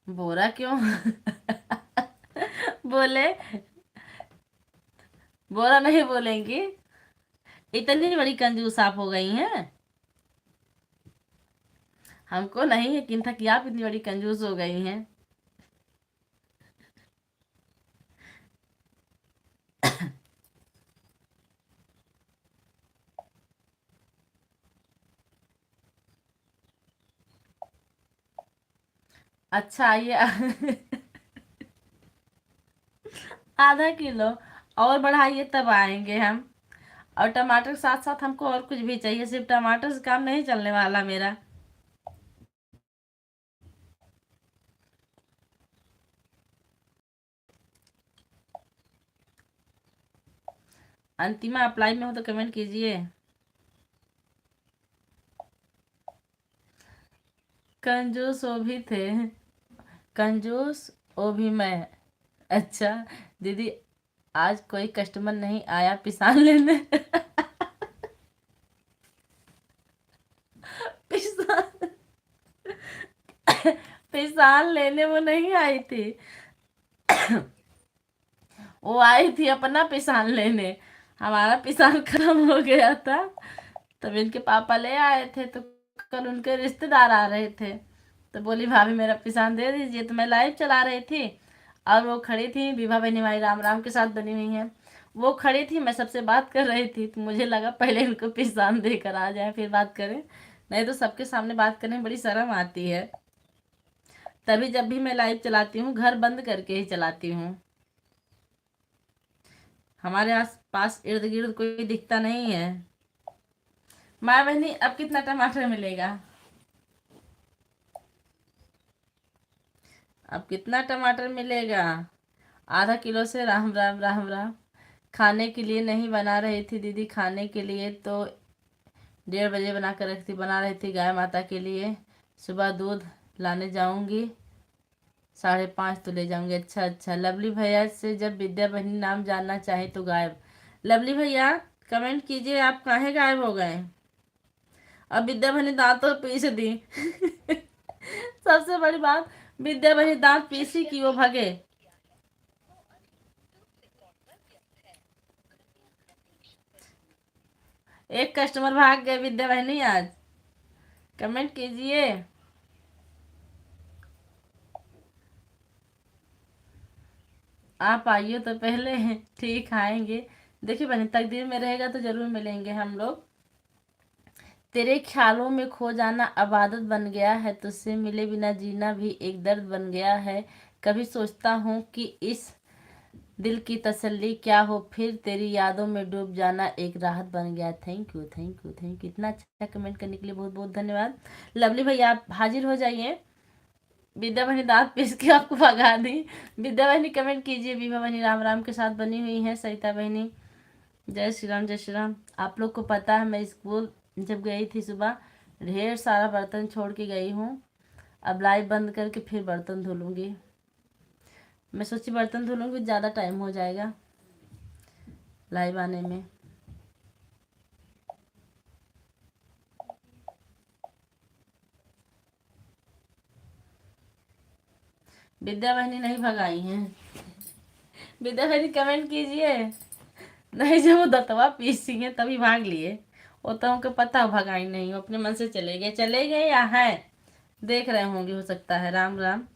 बोरा क्यों? बोले, बोरा नहीं बोलेंगी? इतनी बड़ी कंजूस आप हो गई हैं? हमको नहीं यकीन था कि आप इतनी बड़ी कंजूस हो गई हैं। अच्छा आइए। आधा किलो और बढ़ाइए तब आएंगे हम। और टमाटर के साथ साथ हमको और कुछ भी चाहिए, सिर्फ टमाटर से काम नहीं चलने वाला मेरा। अंतिमा अप्लाई में हो तो कमेंट कीजिए। कंजूस वो भी थे, कंजूस वो भी मैं। अच्छा दीदी, आज कोई कस्टमर नहीं आया पिसान लेने। पिसान, पिसान लेने वो नहीं आई थी। वो आई थी अपना पिसान लेने। हमारा पिसान खत्म हो गया था, तब इनके पापा ले आए थे, तो कल उनके रिश्तेदार आ रहे थे, तो बोली भाभी मेरा पिसान दे दीजिए। तो मैं लाइव चला रही थी और वो खड़ी थी, विभा बहनी हमारी राम राम के साथ बनी हुई है। वो खड़ी थी, मैं सबसे बात कर रही थी, तो मुझे लगा पहले इनको पिसान देकर आ जाए फिर बात करें, नहीं तो सबके सामने बात करने में बड़ी शर्म आती है। तभी जब भी मैं लाइव चलाती हूँ घर बंद करके ही चलाती हूँ। हमारे आस पास इर्द गिर्द कोई दिखता नहीं है। माँ बहनी अब कितना टमाटर मिलेगा? अब कितना टमाटर मिलेगा? आधा किलो से राम राम राम राम। खाने के लिए नहीं बना रही थी दीदी, खाने के लिए तो 1:30 बजे बना कर रखी थी, बना रही थी गाय माता के लिए। सुबह दूध लाने जाऊंगी, 5:30 तो ले जाऊंगी। अच्छा अच्छा, लवली भैया से जब विद्या बहनी नाम जानना चाहे तो गायब। लवली भैया कमेंट कीजिए, आप काहे गायब हो गए? अब विद्या बहनी दांत तो पीस दी। सबसे बड़ी बात, विद्या बहनी दांत पीसी कि वो भगे। एक कस्टमर भाग गए विद्या बहनी आज। कमेंट कीजिए। आप आइए तो पहले, ठीक आएंगे। देखिए बहनी, तकदीर में रहेगा तो जरूर मिलेंगे हम लोग। तेरे ख्यालों में खो जाना अब आदत बन गया है, तुझसे मिले बिना जीना भी एक दर्द बन गया है। कभी सोचता हूँ कि इस दिल की तसल्ली क्या हो, फिर तेरी यादों में डूब जाना एक राहत बन गया। Thank you thank you thank you, इतना अच्छा कमेंट करने के लिए बहुत बहुत धन्यवाद। लवली भैया आप हाजिर हो जाइए। विद्या बहनी दांत पीस के आपको भगा दी। विद्या बहनी कमेंट कीजिए। विभा बहनी राम राम के साथ बनी हुई है। सरिता बहनी जय श्री राम जय श्री राम। आप लोग को पता है मैं स्कूल जब गई थी सुबह, ढेर सारा बर्तन छोड़ के गई हूँ। अब लाइव बंद करके फिर बर्तन धुलूंगी। मैं सोची बर्तन धुलूंगी, ज़्यादा टाइम हो जाएगा लाइव आने में। विद्या बहनी नहीं भगाई हैं। विद्या बहनी कमेंट कीजिए। नहीं, जब वो दतवा पीसी हैं तभी भाग लिए। वो तो हमको पता हो भगाई नहीं, वो अपने मन से चले गए या है, देख रहे होंगे, हो सकता है। राम राम।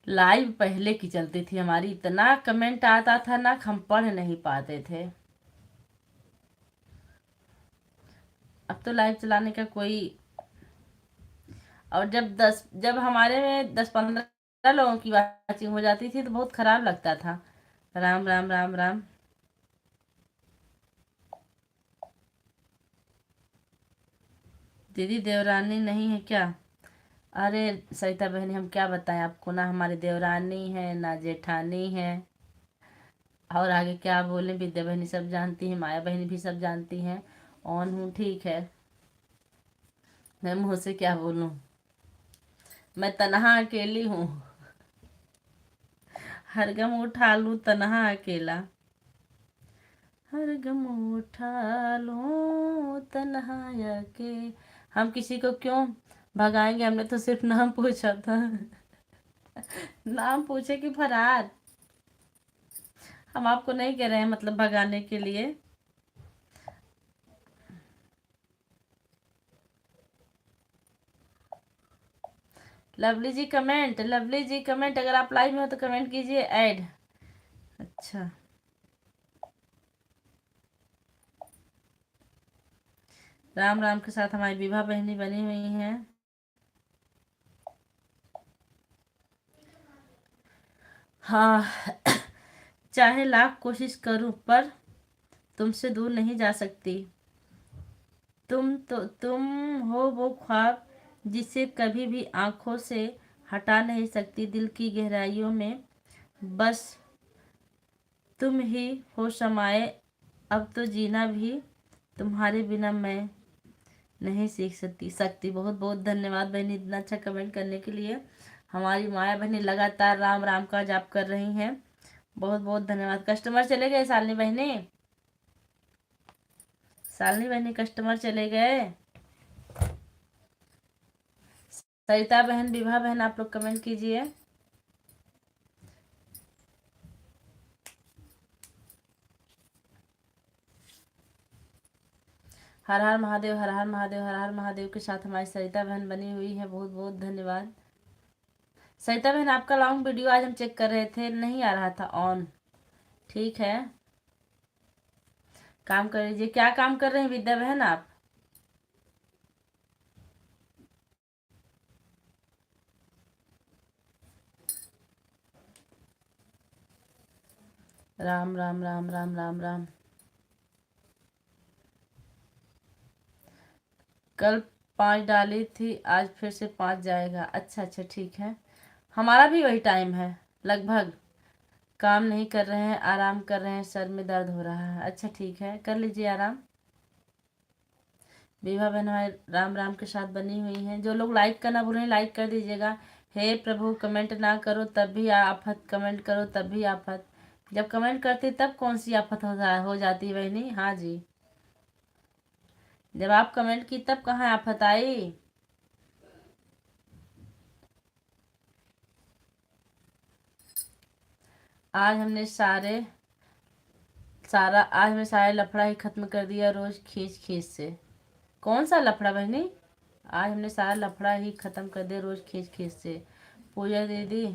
लाइव पहले की चलती थी हमारी, इतना कमेंट आता था ना, हम पढ़ नहीं पाते थे। अब तो लाइव चलाने का कोई, और जब हमारे में 10-15 लोगों की वाचिंग हो जाती थी तो बहुत खराब लगता था। राम राम राम राम। दीदी देवरानी नहीं है क्या? अरे सरिता बहनी, हम क्या बताएं आपको, ना हमारी देवरानी है ना जेठानी है, और आगे क्या बोले। विद्या बहनी सब जानती हैं, माया बहनी भी सब जानती हैं। ऑन हूँ, ठीक है। मैं मुँह से क्या बोलूँ, मैं तनहा अकेली हूँ। हर गम उठा लूँ तनहा अकेला, हर गम उठा लूँ तन्हा के। हम किसी को क्यों भगाएंगे, हमने तो सिर्फ नाम पूछा था। नाम पूछे कि फरार। हम आपको नहीं कह रहे हैं मतलब भगाने के लिए। लवली जी कमेंट, लवली जी कमेंट, अगर आप लाइव में हो तो कमेंट कीजिए ऐड। अच्छा, राम राम के साथ हमारी विभा बहनी बनी हुई हैं। हाँ। चाहे लाख कोशिश करूं पर तुमसे दूर नहीं जा सकती। तुम हो वो ख्वाब जिसे कभी भी आंखों से हटा नहीं सकती। दिल की गहराइयों में बस तुम ही हो समाये। अब तो जीना भी तुम्हारे बिना मैं नहीं सीख सकती। बहुत बहुत धन्यवाद बहनी, इतना अच्छा कमेंट करने के लिए। हमारी माया बहनी लगातार राम राम का जाप कर रही हैं। बहुत बहुत धन्यवाद। कस्टमर चले गए शालिनी बहनी, शालिनी बहनी कस्टमर चले गए। सरिता बहन, विभा बहन, आप लोग कमेंट कीजिए। हर हर महादेव, हर हर महादेव, हर हर महादेव के साथ हमारी सरिता बहन बनी हुई है। बहुत बहुत धन्यवाद। सरिता बहन, आपका लॉन्ग वीडियो आज हम चेक कर रहे थे, नहीं आ रहा था ऑन। ठीक है, काम कर लीजिए। क्या काम कर रहे हैं विद्या बहन आप? राम राम राम राम राम राम। कल 5 डाली थी, आज फिर से 5 जाएगा। अच्छा अच्छा, ठीक है। हमारा भी वही टाइम है लगभग। काम नहीं कर रहे हैं, आराम कर रहे हैं, सर में दर्द हो रहा है। अच्छा ठीक है, कर लीजिए आराम। विवाह बहन हमारे राम राम के साथ बनी हुई हैं। जो लोग लाइक करना भूलें लाइक कर दीजिएगा। हे प्रभु, कमेंट ना करो तब भी आफत, कमेंट करो तब भी आफत। जब कमेंट करती तब कौन सी आफत हो जाती है बहनी? हाँ जी, जब आप कमेंट की तब कहाँ आफत आई। आज हमने सारे लफड़ा ही खत्म कर दिया रोज खींच खींच से। कौन सा लफड़ा बहनी? आज हमने सारा लफड़ा ही खत्म कर दिया रोज खींच खींच से। पूजा दीदी,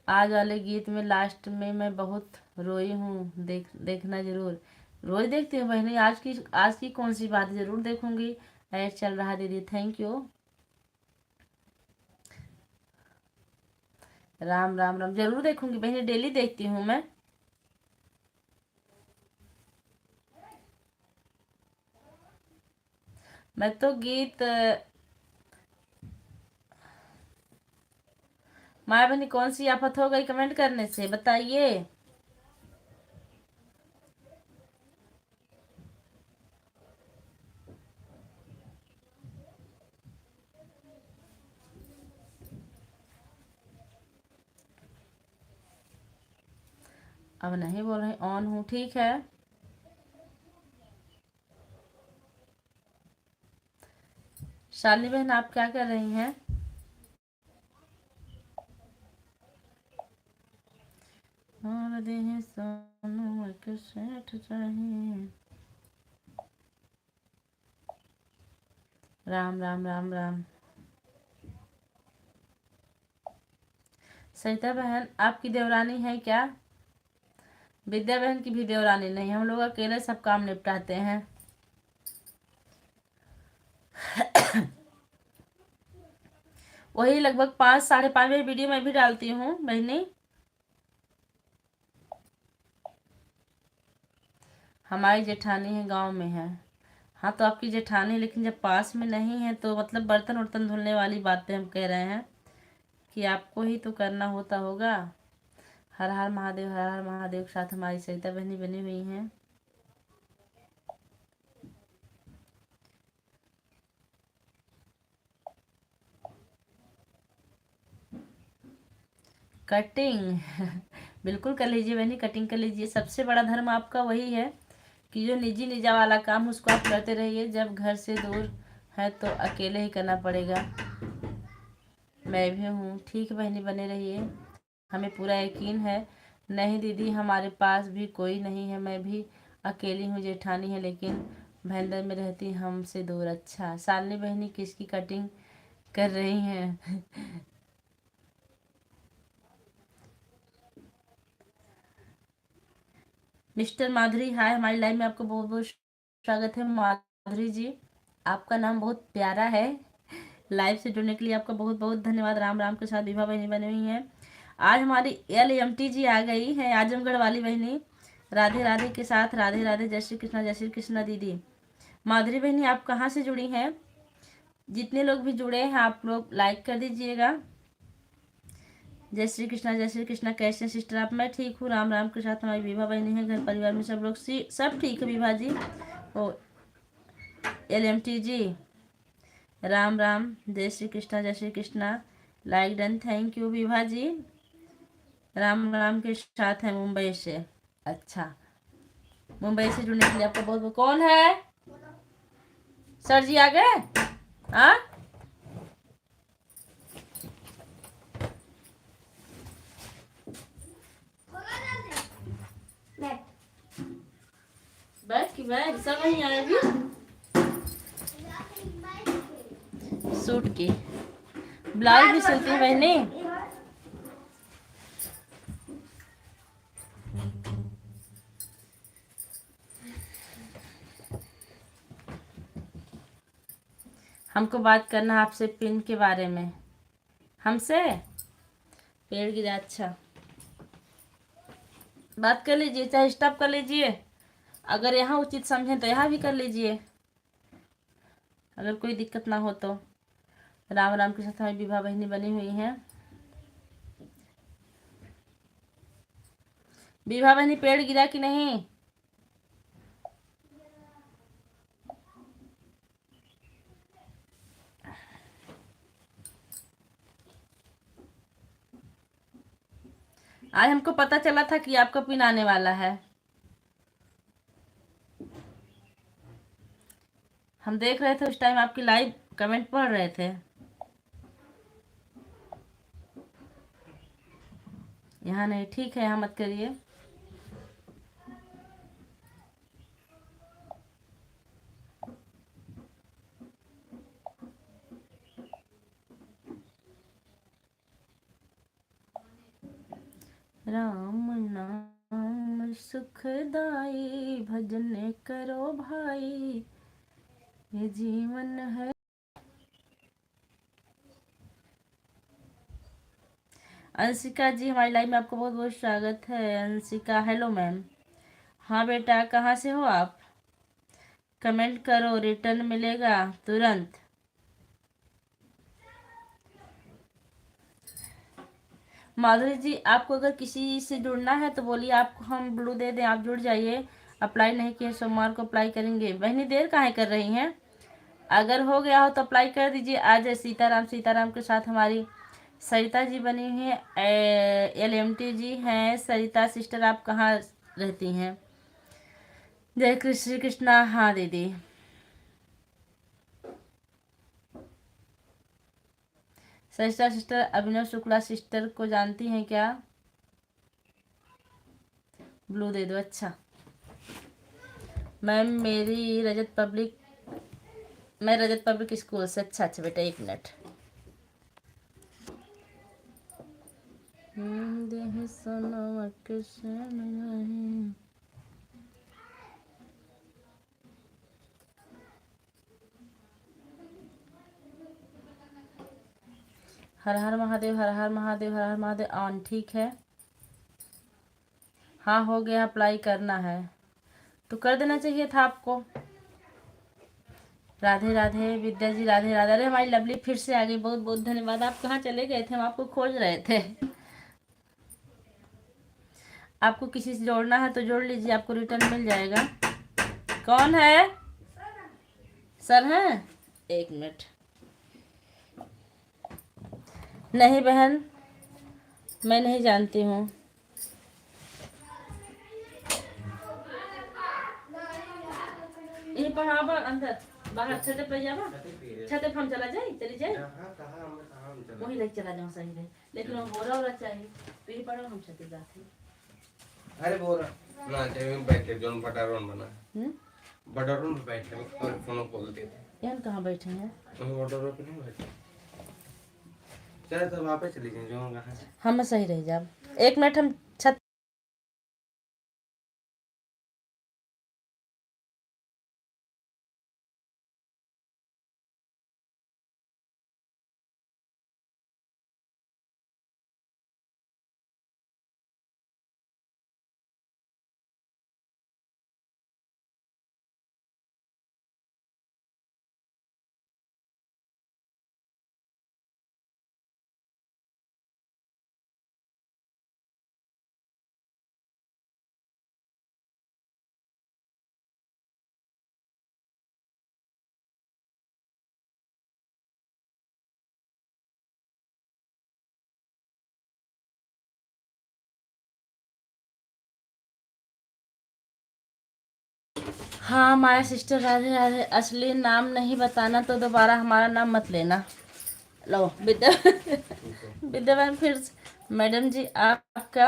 आज वाले गीत में लास्ट में मैं बहुत रोई हूँ, देखना जरूर। रोज देखती हूँ बहनी, आज की कौन सी बात है, जरूर देखूंगी। ऐड चल रहा दीदी, थैंक यू। राम राम राम, जरूर देखूंगी बहनी, डेली देखती हूँ मैं। मैं तो गीत माया बहनी, कौन सी आफत हो गई कमेंट करने से, बताइए। अब नहीं बोल रहे, ऑन हूँ, ठीक है। शालिनी बहन, आप क्या कर रही हैं? और देह सोनू एक सेठ चाहिए। राम राम राम राम। सरिता बहन, आपकी देवरानी है क्या? विद्या बहन की भी देवरानी नहीं, हम लोग अकेले सब काम निपटाते हैं। वही लगभग 5 साढ़े 5 बजे वीडियो मैं भी डालती हूँ बहनी। हमारी जेठानी है, गांव में है। हाँ तो आपकी जेठानी, लेकिन जब पास में नहीं है तो मतलब बर्तन वर्तन धुलने वाली बातें हम कह रहे हैं कि आपको ही तो करना होता होगा। हर हर महादेव, हर हर महादेव के साथ हमारी सरिता बहनी बनी हुई हैं। कटिंग बिल्कुल कर लीजिए बहनी, कटिंग कर लीजिए। सबसे बड़ा धर्म आपका वही है कि जो निजी निजा वाला काम उसको आप करते रहिए। जब घर से दूर है तो अकेले ही करना पड़ेगा। मैं भी हूँ, ठीक है बहनी, बने रहिए। हमें पूरा यकीन है। नहीं दीदी, हमारे पास भी कोई नहीं है, मैं भी अकेली हूँ। जेठानी है लेकिन भैंदर में रहती, हमसे दूर। अच्छा, सालनी बहनी किसकी कटिंग कर रही हैं? मिस्टर माधुरी, हाय, हमारी लाइव में आपको बहुत बहुत स्वागत है। माधुरी जी, आपका नाम बहुत प्यारा है। लाइव से जुड़ने के लिए आपका बहुत बहुत धन्यवाद। राम राम के साथ विभा बहनी बनी हुई हैं। आज हमारी LMT जी आ गई है, आजमगढ़ वाली बहनी। राधे राधे के साथ राधे राधे, जय श्री कृष्णा, जय श्री कृष्णा दीदी। माधुरी बहनी, आप कहाँ से जुड़ी हैं? जितने लोग भी जुड़े हैं आप लोग लाइक कर दीजिएगा। जय श्री कृष्णा, जय श्री कृष्णा। कैसे हैं सिस्टर आप? मैं ठीक हूँ, राम राम के साथ हमारी विभा बहनी है। घर परिवार में सब लोग सब ठीक है विभा जी। ओ LMT जी, राम राम, जय श्री कृष्णा, जय Shri Krishna. Like done, thank you Vibha ji. Ram Ram के साथ है मुंबई से। अच्छा, मुंबई से जुड़ने के लिए आपका बहुत बहुत। कौन है सर जी? आ गए? हाँ, बैग की बैग सब नहीं आए अभी। सूट की ब्लाउज भी सिलती है बहनी। हमको बात करना है आपसे पिन के बारे में। हमसे पेड़ गिरा? अच्छा, बात कर लीजिए, चाहे स्टॉप कर लीजिए। अगर यहाँ उचित समझें तो यहाँ भी कर लीजिए, अगर कोई दिक्कत ना हो तो। राम राम के साथ हमारी विभा बहनी बनी हुई हैं। विभा बहनी, पेड़ गिरा कि नहीं? आज हमको पता चला था कि आपका पिन आने वाला है। हम देख रहे थे उस टाइम, आपकी लाइव कमेंट पढ़ रहे थे। यहाँ नहीं, ठीक है, यहाँ मत करिए। राम नाम सुखदाई, भजन करो भाई, ये जीवन है। अंशिका जी, हमारी लाइव में आपको बहुत बहुत स्वागत है। Anshika, hello ma'am. हाँ बेटा, कहाँ से हो आप? कमेंट करो, रिटर्न मिलेगा तुरंत। माधुरी जी, आपको अगर किसी से जुड़ना है तो बोलिए, आपको हम ब्लू दे दें, आप जुड़ जाइए। अप्लाई नहीं किए, सोमवार को अप्लाई करेंगे। बहनी देर काहे कर रही हैं? अगर हो गया हो तो अप्लाई कर दीजिए। आज सीताराम, सीताराम के साथ हमारी सरिता जी बनी हुई है। LMT जी हैं। सरिता सिस्टर, आप कहाँ रहती हैं? जय कृष्ण कृष्णा। हाँ दीदी। सरिता सिस्टर अभिनव शुक्ला सिस्टर को जानती हैं क्या? ब्लू दे दो। अच्छा मैम, मैं रजत पब्लिक स्कूल से। अच्छा अच्छा बेटा, एक मिनट। देह सोनवा के सैन नहीं। हर हर महादेव, हर हर महादेव, हर हर महादेव ऑन। ठीक है, हाँ हो गया, अप्लाई करना है तो कर देना चाहिए था आपको। राधे राधे विद्या जी, राधे राधे। अरे हमारी लवली फिर से आ गई, बहुत बहुत धन्यवाद। आप कहाँ चले गए थे, हम आपको खोज रहे थे। आपको किसी से जोड़ना है तो जोड़ लीजिए, आपको रिटर्न मिल जाएगा। कौन है? सर हैं? एक मिनट। नहीं बहन, मैं नहीं जानती हूँ। यहीं पर हाँ, अंदर बाहर छत पे जावा, छत पे हम चला जाए, चली जाए वही लेके चला जाऊँ, सही रहे। लेकिन वो बोरा वोरा चाहिए तो यही पड़ा, हम छत पे जाते हैं। अरे बोरा ना चाहिए, बैठे जोन बटारोन बना बटारोन पे बैठे और फोन खोल देते थे। यहाँ कहाँ बैठे हैं? हम बटारोन पे नहीं बैठे। चल तो वहाँ पे चली जाए जो कहाँ से। हम सही रह जाओ, एक मिनट हम छत। हाँ माया सिस्टर, राधे राधे। असली नाम नहीं बताना तो दोबारा हमारा नाम मत लेना। लो विद्या विद्या मैम फिर मैडम जी आपका।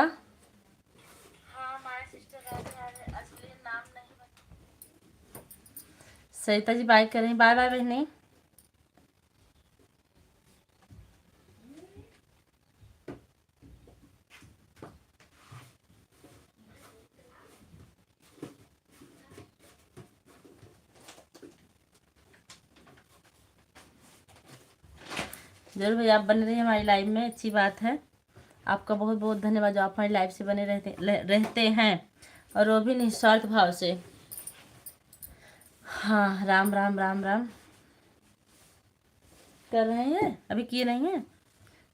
हाँ माया सिस्टर, राधे राधे। असली नाम नहीं बता। सरिता जी बाय करें, बाय बाय बहनी। जरूर भैया, आप बने रहिए हमारी लाइव में, अच्छी बात है। आपका बहुत बहुत धन्यवाद जो आप हमारी लाइव से बने रहते हैं, और वो भी निस्वार्थ भाव से। हाँ राम राम राम राम कर रहे हैं, अभी किए नहीं हैं।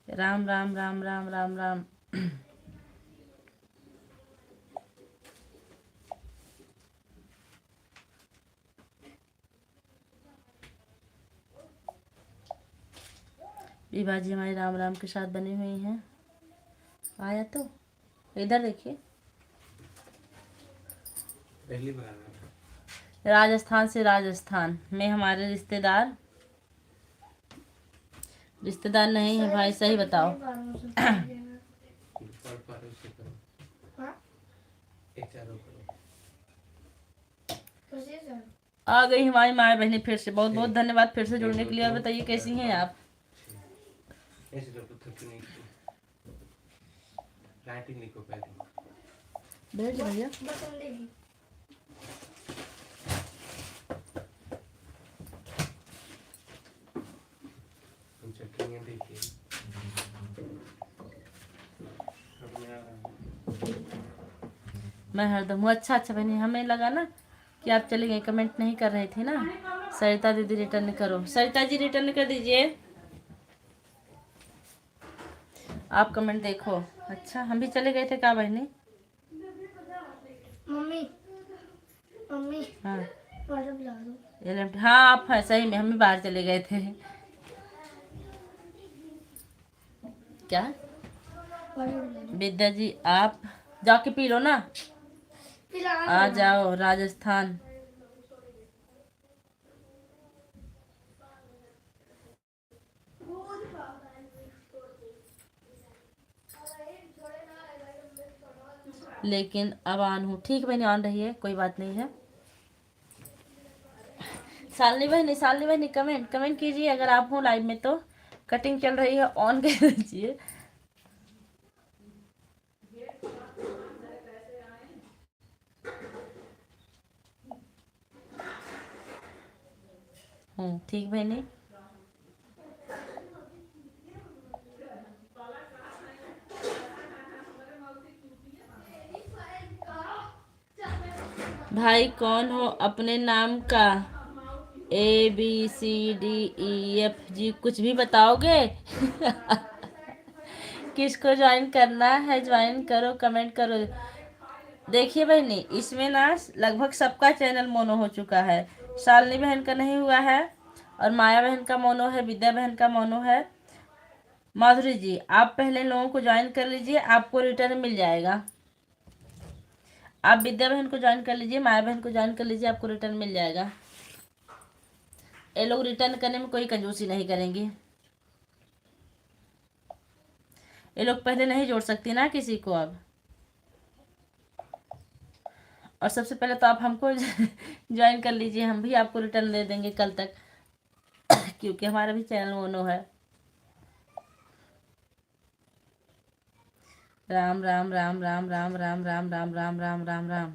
राम राम राम राम राम राम। विभा जी हमारी राम राम के साथ बनी हुई हैं। आया तो इधर देखिए, पहली बार राजस्थान से, राजस्थान में हमारे रिश्तेदार नहीं है भाई, सही बताओ। पर उसे करो एक चारों करो। आ गई हमारी माँ बहनी फिर से, बहुत बहुत धन्यवाद फिर से जुड़ने के लिए। और बताइए कैसी हैं आप? ऐसे तो कुछ नहीं राइटिंग लिखो पहले। भेज भैया। हम चेकिंग में देखिए मैं हरदम हूँ। अच्छा अच्छा बहनी, हमें लगा ना कि आप चले गए, कमेंट नहीं कर रही थी ना। सरिता दीदी रिटर्न करो, सरिता जी रिटर्न कर दीजिए। आप कमेंट देखो। अच्छा हम भी चले गए थे क्या बहनी? मम्मी मम्मी हाँ वाटर पिला दो। हाँ आप हैं सही में, हम भी बाहर चले गए थे। क्या वाटर पिला दो। विद्या जी आप जाके पी लो ना, पिला आ दो। जाओ राजस्थान। लेकिन अब ऑन हूँ, ठीक बहनी ऑन रही है, कोई बात नहीं है। सालनी बहनी कमेंट कमेंट कीजिए अगर आप हो लाइव में तो। कटिंग चल रही है, ऑन कर दीजिए। ठीक बहनी। भाई कौन हो अपने नाम का? ABCDEFG कुछ भी बताओगे? किसको ज्वाइन करना है ज्वाइन करो, कमेंट करो। देखिए बहनी, इसमें ना लगभग सबका चैनल मोनो हो चुका है। शालिनी बहन का नहीं हुआ है, और माया बहन का मोनो है, विद्या बहन का मोनो है। माधुरी जी, आप पहले लोगों को ज्वाइन कर लीजिए, आपको रिटर्न मिल जाएगा। आप विद्या बहन को ज्वाइन कर लीजिए, माया बहन को ज्वाइन कर लीजिए, आपको रिटर्न मिल जाएगा। ये लोग रिटर्न करने में कोई कंजूसी नहीं करेंगी। ये लोग पहले नहीं जोड़ सकती ना किसी को अब। और सबसे पहले तो आप हमको ज्वाइन कर लीजिए, हम भी आपको रिटर्न दे देंगे कल तक, क्योंकि हमारा भी चैनल मोनो है। राम राम राम राम राम राम राम राम राम राम राम राम।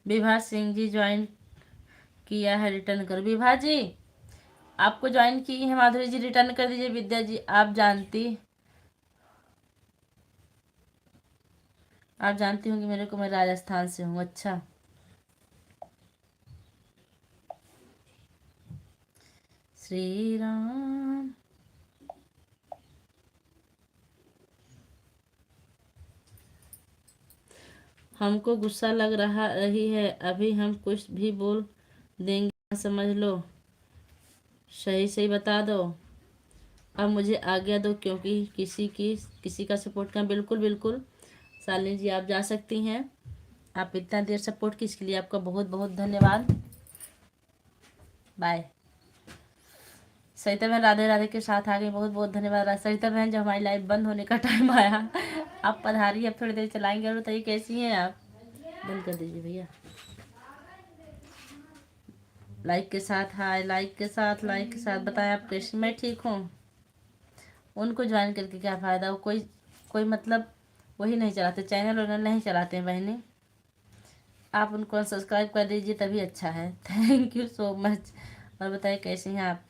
विभा सिंह जी ज्वाइन किया है, रिटर्न करो। विभा जी आपको ज्वाइन की है, माधुरी जी रिटर्न कर दीजिए। विद्या जी आप जानती होंगी मेरे को, मैं राजस्थान से हूँ। अच्छा, श्री राम। हमको गुस्सा लग रही है, अभी हम कुछ भी बोल देंगे, समझ लो। सही सही बता दो, अब मुझे आज्ञा दो, क्योंकि किसी का सपोर्ट का। बिल्कुल बिल्कुल शालिनी जी, आप जा सकती हैं। आप इतना देर सपोर्ट की, इसके लिए आपका बहुत बहुत धन्यवाद। बाय। सरिता बहन राधे राधे के साथ आ गई, बहुत बहुत धन्यवाद। सरिता बहन, जब हमारी लाइव बंद होने का टाइम आया, आप पधारी, अब थोड़ी देर चलाएंगे। और बताइए कैसी हैं आप? बंद कर दीजिए भैया। लाइक के साथ, हाय, लाइक के साथ बताएं आप कैसे। मैं ठीक हूँ। उनको ज्वाइन करके क्या फ़ायदा? वो कोई मतलब वही नहीं चलाते, चैनल वैनल नहीं चलाते हैं बहनी। आप उनको सब्सक्राइब कर दीजिए, तभी अच्छा है। Thank you so much. और बताइए कैसे हैं आप?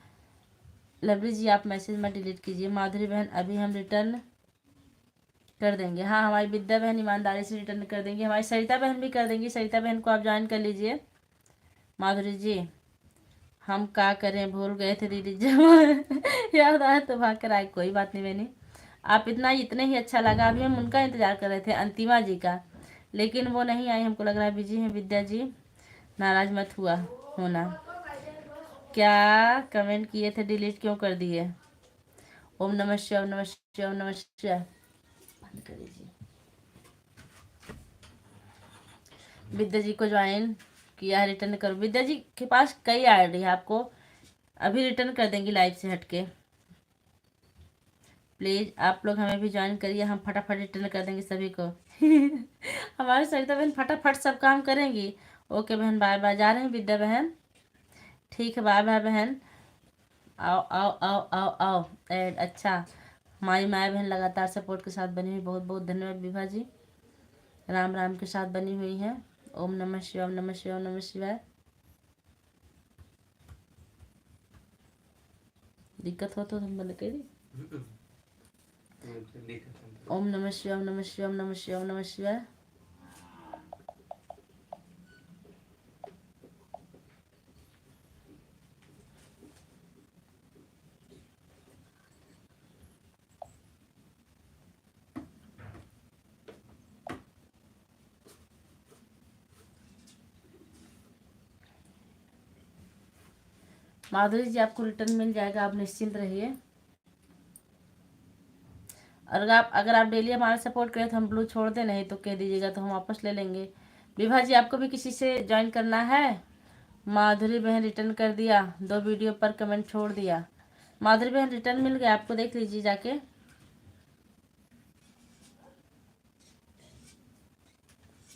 लवली जी, आप मैसेज मत डिलीट कीजिए। माधुरी बहन, अभी हम रिटर्न कर देंगे। हाँ, हमारी विद्या बहन ईमानदारी से रिटर्न कर देंगी, हमारी सरिता बहन भी कर देंगी। सरिता बहन को आप ज्वाइन कर लीजिए। माधुरी जी, हम क्या करें, भूल गए थे दीदी जब याद आया तो भाग कर आए। कोई बात नहीं बहनी, आप इतने ही अच्छा लगा। अभी हम उनका इंतज़ार कर रहे थे, अंतिमा जी का, लेकिन वो नहीं आई। हमको लग रहा है बिजी हैं। विद्या जी, नाराज मत हुआ होना। क्या कमेंट किए थे, डिलीट क्यों कर दिए? ओम नमः शिवाय, ओम नमः शिवाय, ओम नमः शिवाय। बंद कर दीजिए। विद्या जी को ज्वाइन किया है, रिटर्न करो। विद्या जी के पास कई आईडी है, आपको अभी रिटर्न कर देंगी लाइव से हटके। प्लीज़ आप लोग हमें भी ज्वाइन करिए, हम फटाफट रिटर्न कर देंगे सभी को। हमारी सरिता बहन फटाफट सब काम करेंगी। ओके बहन, बाय बाय। जा रहे हैं विद्या बहन? ठीक है, बाय बाय बहन। आओ आओ आओ आओ आओ ऐड। अच्छा, हमारी माया बहन लगातार सपोर्ट के साथ बनी हुई, बहुत बहुत धन्यवाद। विभा जी राम राम के साथ बनी हुई हैं। ओम नमः शिवाय, ओम नमः शिवाय, ओम नमः शिवाय। दिक्कत हो तो हम बंद करिए। ओम नमः शिवाय, ओम नमः शिवाय, ओम नमः शिवाय, ओम नमः शिवाय। माधुरी जी, आपको रिटर्न मिल जाएगा, आप निश्चिंत रहिए। अगर आप डेली हमारा सपोर्ट करें तो हम ब्लू छोड़ दें, नहीं तो कह दीजिएगा तो हम वापस ले लेंगे। विभा जी, आपको भी किसी से ज्वाइन करना है? माधुरी बहन रिटर्न कर दिया, 2 वीडियो पर कमेंट छोड़ दिया। माधुरी बहन रिटर्न मिल गया आपको, देख लीजिए जाके।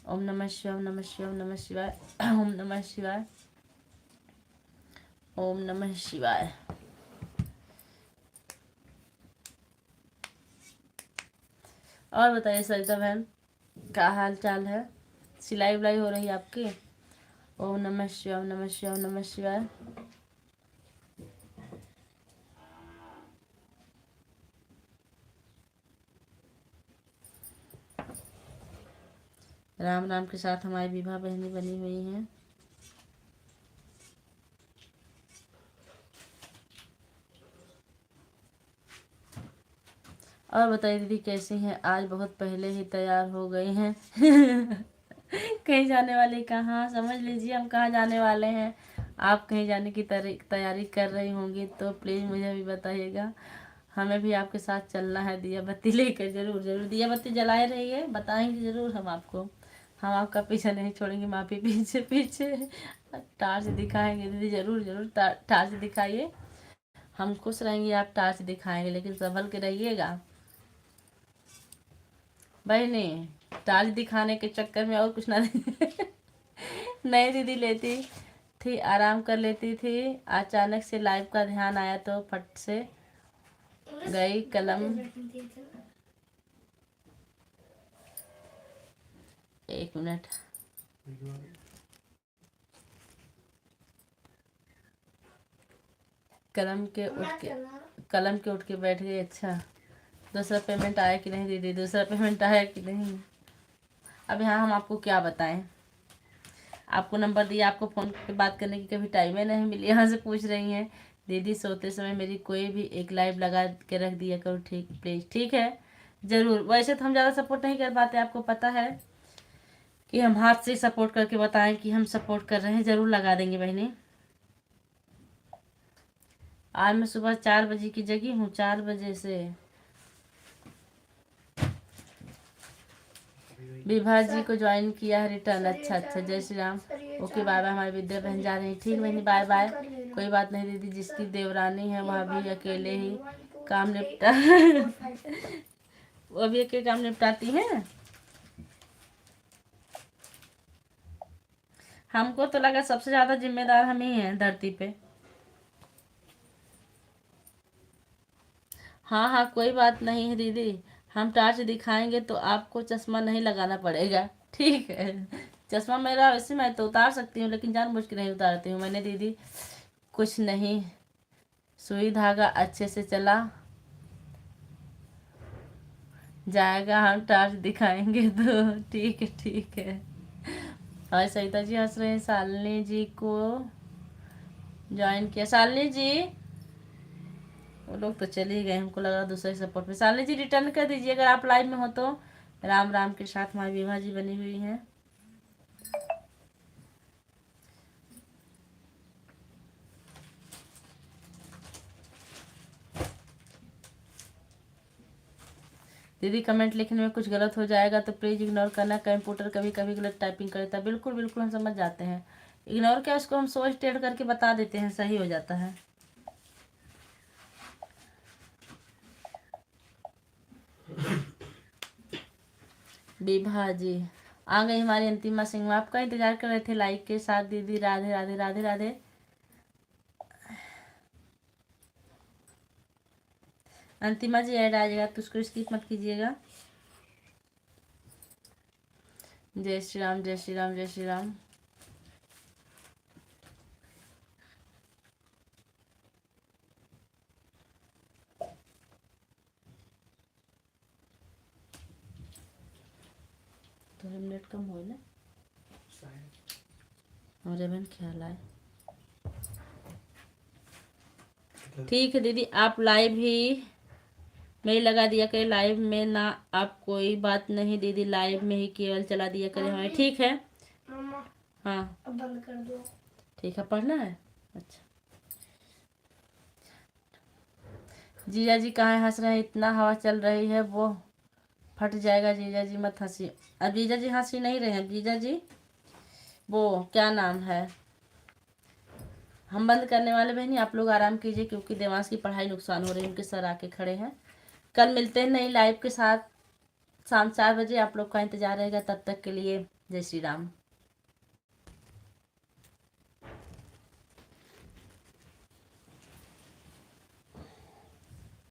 ओम नमः शिवाय, ओम नमः शिवाय, ओम नमः शिवाय, ओम नमः शिवाय, ओम नमः शिवाय। और बताइए सरिता बहन, क्या हाल चाल है? सिलाई उलाई हो रही है आपकी? ओम नमः शिवाय, ओम नमः शिवाय, ओम नमः शिवाय। राम राम के साथ हमारी विभा बहनी बनी हुई हैं। और बताइए दीदी कैसी हैं? आज बहुत पहले ही तैयार हो गई हैं। कहीं जाने वाले? कहाँ? समझ लीजिए हम कहाँ जाने वाले हैं। आप कहीं जाने की तैयारी कर रही होंगी तो प्लीज़ मुझे भी बताइएगा, हमें भी आपके साथ चलना है। दिया बत्ती लेकर जरूर जरूर दिया बत्ती जलाए रहिए, बताएंगे ज़रूर हम आपको। हम आपका पीछा नहीं छोड़ेंगे, माफी पीछे पीछे टार्च दिखाएंगे दीदी, ज़रूर ज़रूर टार्च दिखाइए। हम खुश रहेंगे, आप टार्च दिखाएंगे, लेकिन संभल के रहिएगा बहनी। टार्च दिखाने के चक्कर में और कुछ ना नहीं दीदी, लेती थी आराम कर लेती थी, अचानक से लाइव का ध्यान आया तो फट से गई कलम। एक मिनट, कलम के उठ के बैठ गई। अच्छा, दूसरा पेमेंट आया कि नहीं दीदी? दूसरा पेमेंट आया कि नहीं? अब यहाँ हम आपको क्या बताएं। आपको नंबर दिया, आपको फ़ोन पे बात करने की कभी टाइम ही नहीं मिली। यहाँ से पूछ रही हैं दीदी सोते समय मेरी कोई भी एक लाइव लगा के रख दिया करो, ठीक प्लीज़। ठीक है, ज़रूर। वैसे तो हम ज़्यादा सपोर्ट नहीं कर पाते, आपको पता है कि हम हाथ से सपोर्ट करके बताएं कि हम सपोर्ट कर रहे हैं। ज़रूर लगा देंगे बहनी। आज मैं सुबह 4 बजे की जगी हूँ, 4 बजे से। विभा जी को ज्वाइन किया है रिटर्न। अच्छा अच्छा, जय Shri Ram. Okay bye bye. हमारी विद्या बहन जा रही है। ठीक बहनी, बाय बाय। कोई बात नहीं दीदी, जिसकी देवरानी है वह भी अकेले ही काम निपटा वो भी अकेले काम निपटाती हैं। हमको तो लगा सबसे ज्यादा जिम्मेदार हम ही हैं धरती पे। हाँ हाँ, कोई बात नहीं है दीदी, हम टार्च दिखाएंगे तो आपको चश्मा नहीं लगाना पड़ेगा। ठीक है, चश्मा मेरा वैसे मैं तो उतार सकती हूँ, लेकिन जानबूझ के नहीं उतारती हूँ मैंने दीदी। कुछ नहीं, सुई धागा अच्छे से चला जाएगा, हम टार्च दिखाएंगे तो। ठीक है ठीक है। और सविता जी हंस रहे हैं। शालिनी जी को ज्वाइन किया। शालिनी जी, वो लोग तो चले गए, हमको लगा दूसरे सपोर्ट में। शालिनी जी रिटर्न कर दीजिए अगर आप लाइव में हो तो। राम राम के साथ हमारी विभा जी बनी हुई हैं। दीदी कमेंट लिखने में कुछ गलत हो जाएगा तो प्लीज़ इग्नोर करना, कंप्यूटर कभी कभी गलत टाइपिंग करता है। बिल्कुल बिल्कुल, हम समझ जाते हैं। इग्नोर क्या, उसको हम सोच टेढ़ करके बता देते हैं, सही हो जाता है। विभा जी आ गई हमारी अंतिमा सिंह। आपका इंतजार कर रहे थे लाइक के साथ दीदी। राधे राधे राधे राधे। अंतिमा जी ऐड आ जाएगा तो उसको स्किप मत कीजिएगा। जय श्री राम जय श्री राम जय श्री राम। तो मिनट कम हो ना, हमारे बहन ख्याल आए। ठीक है दीदी, आप लाइव ही में ही लगा दिया करें, लाइव में ना आप कोई बात नहीं दीदी, लाइव में ही केवल चला दिया करें हमें। ठीक है। मम्मा हाँ अब बंद कर दो। ठीक है, पढ़ना है। अच्छा, जीजा जी कहाँ हंस रहे हैं? इतना हवा चल रही है, वो फट जाएगा। जीजा जी मत हंसी। अब जीजा जी हंसी नहीं रहे हैं। जीजा जी वो क्या नाम है, हम बंद करने वाले। बहनी आप लोग आराम कीजिए, क्योंकि देवांश की पढ़ाई नुकसान हो रही है। उनके सर आके खड़े हैं। कल मिलते हैं नई लाइव के साथ शाम 4 बजे। आप लोग का इंतजार रहेगा, तब तक के लिए जय श्री राम।